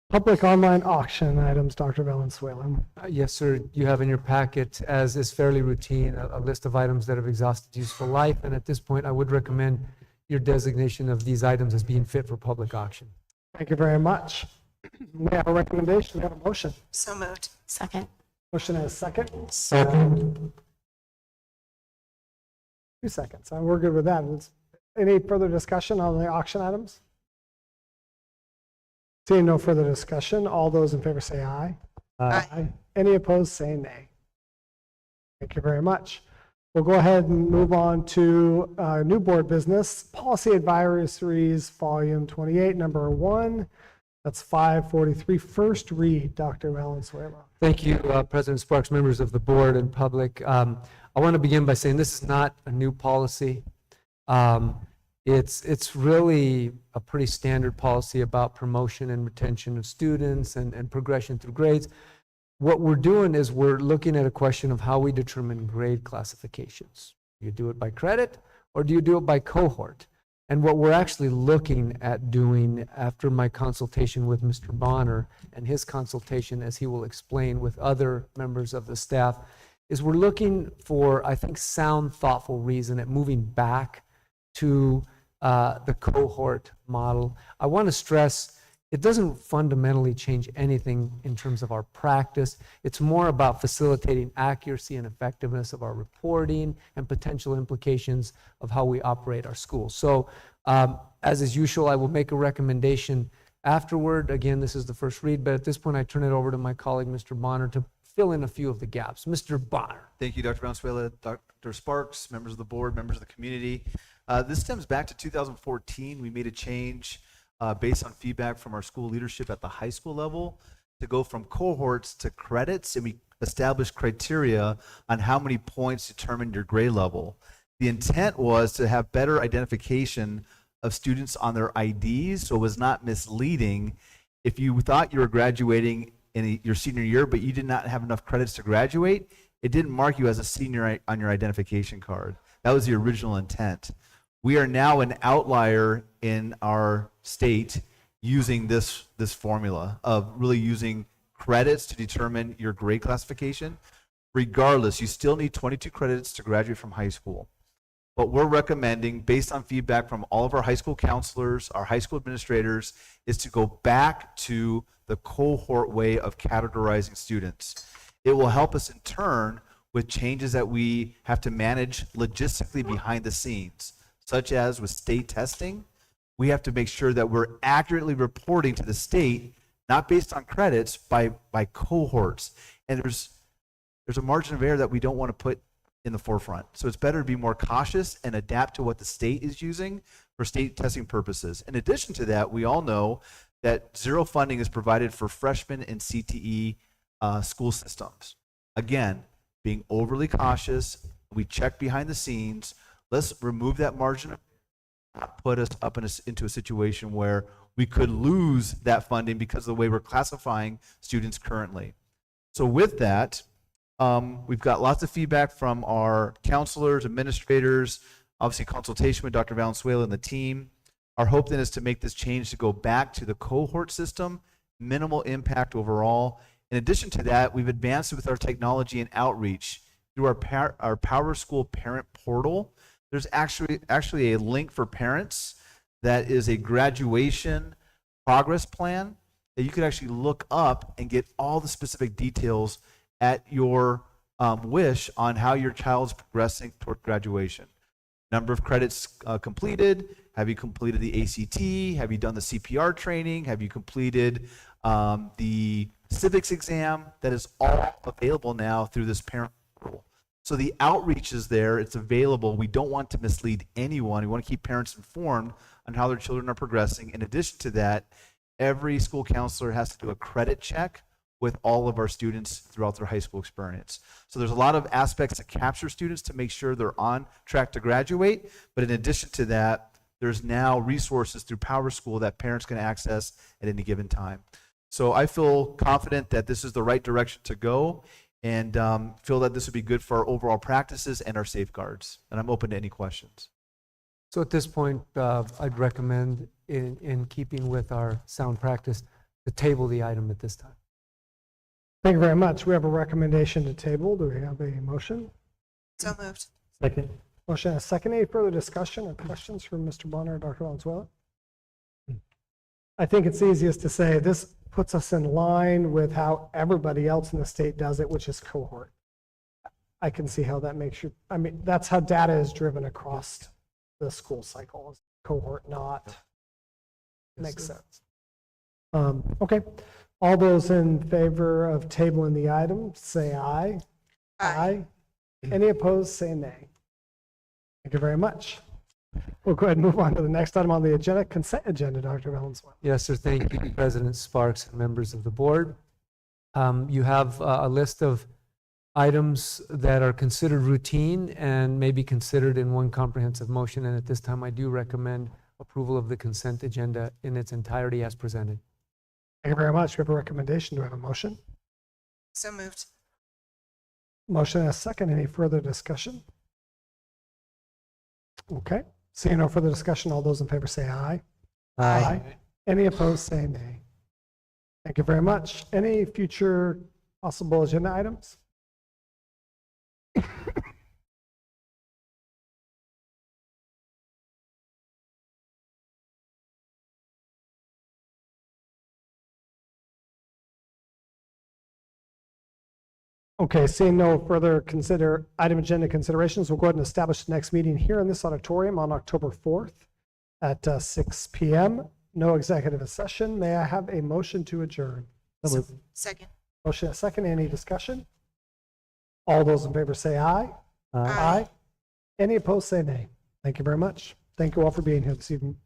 Public online auction items, Dr. Valenzuela. Yes, sir. You have in your packet, as is fairly routine, a list of items that have exhausted useful life. And at this point, I would recommend your designation of these items as being fit for public auction. Thank you very much. We have a recommendation, we have a motion. So moved. Second. Motion and a second. Second. 2 seconds. We're good with that. Any further discussion on the auction items? Seeing no further discussion, all those in favor say aye. Aye. Any opposed, say nay. Thank you very much. We'll go ahead and move on to new board business. Policy Advisories, Volume 28, Number 1. That's 543. First read, Dr. Valenzuela. Thank you, President Sparks, members of the board and public. I want to begin by saying this is not a new policy. It's really a pretty standard policy about promotion and retention of students and progression through grades. What we're doing is we're looking at a question of how we determine grade classifications. Do you do it by credit or do you do it by cohort? And what we're actually looking at doing after my consultation with Mr. Bonner and his consultation, as he will explain with other members of the staff, is we're looking for, I think, sound, thoughtful reason at moving back to the cohort model. I want to stress it doesn't fundamentally change anything in terms of our practice. It's more about facilitating accuracy and effectiveness of our reporting and potential implications of how we operate our schools. So as is usual, I will make a recommendation afterward. Again, this is the first read, but at this point I turn it over to my colleague, Mr. Bonner, to fill in a few of the gaps. Mr. Bonner. Thank you, Dr. Valenzuela, Dr. Sparks, members of the board, members of the community. This stems back to 2014. We made a change based on feedback from our school leadership at the high school level to go from cohorts to credits, and we established criteria on how many points determined your grade level. The intent was to have better identification of students on their IDs, so it was not misleading. If you thought you were graduating in your senior year, but you did not have enough credits to graduate, it didn't mark you as a senior on your identification card. That was the original intent. We are now an outlier in our state using this formula of really using credits to determine your grade classification. Regardless, you still need 22 credits to graduate from high school. What we're recommending, based on feedback from all of our high school counselors, our high school administrators, is to go back to the cohort way of categorizing students. It will help us in turn with changes that we have to manage logistically behind the scenes, such as with state testing. We have to make sure that we're accurately reporting to the state, not based on credits, by cohorts. And there's a margin of error that we don't want to put in the forefront. So it's better to be more cautious and adapt to what the state is using for state testing purposes. In addition to that, we all know that zero funding is provided for freshmen and CTE school systems. Again, being overly cautious, we check behind the scenes. Let's remove that margin, not put us up into a situation where we could lose that funding because of the way we're classifying students currently. So with that, we've got lots of feedback from our counselors, administrators, obviously consultation with Dr. Valenzuela and the team. Our hope then is to make this change to go back to the cohort system, minimal impact overall. In addition to that, we've advanced with our technology and outreach through our Power School Parent Portal. There's actually a link for parents that is a graduation progress plan that you could actually look up and get all the specific details at your wish on how your child's progressing toward graduation. Number of credits completed. Have you completed the ACT? Have you done the CPR training? Have you completed the civics exam, that is all available now through this parent portal. So the outreach is there, it's available. We don't want to mislead anyone. We want to keep parents informed on how their children are progressing. In addition to that, every school counselor has to do a credit check with all of our students throughout their high school experience. So there's a lot of aspects to capture students to make sure they're on track to graduate. But in addition to that, there's now resources through Power School that parents can access at any given time. So I feel confident that this is the right direction to go, and feel that this would be good for our overall practices and our safeguards. And I'm open to any questions. So at this point, I'd recommend, in keeping with our sound practice, to table the item at this time. Thank you very much. We have a recommendation to table. Do we have a motion? So moved. Second. Motion and a second. Any further discussion or questions from Mr. Bonner or Dr. Valenzuela? I think it's easiest to say this puts us in line with how everybody else in the state does it, which is cohort. I can see how that makes you, I mean, that's how data is driven across the school cycle, is cohort, not. Makes sense. Okay. All those in favor of tabling the item, say aye. Aye. Any opposed, say nay. Thank you very much. We'll go ahead and move on to the next item on the agenda, consent agenda, Dr. Valenzuela. Yes, sir. Thank you, President Sparks and members of the board. You have a list of items that are considered routine and may be considered in one comprehensive motion. And at this time, I do recommend approval of the consent agenda in its entirety as presented. Thank you very much. We have a recommendation. Do we have a motion? So moved. Motion and a second. Any further discussion? Okay. Seeing no further discussion, all those in favor say aye. Aye. Any opposed, say nay. Thank you very much. Any future possible agenda items? Okay, seeing no further item agenda considerations, we'll go ahead and establish the next meeting here in this auditorium on October 4th at 6 p.m. No executive session. May I have a motion to adjourn? Second. Motion and a second. Any discussion? All those in favor say aye. Aye. Any opposed, say nay. Thank you very much. Thank you all for being here this evening.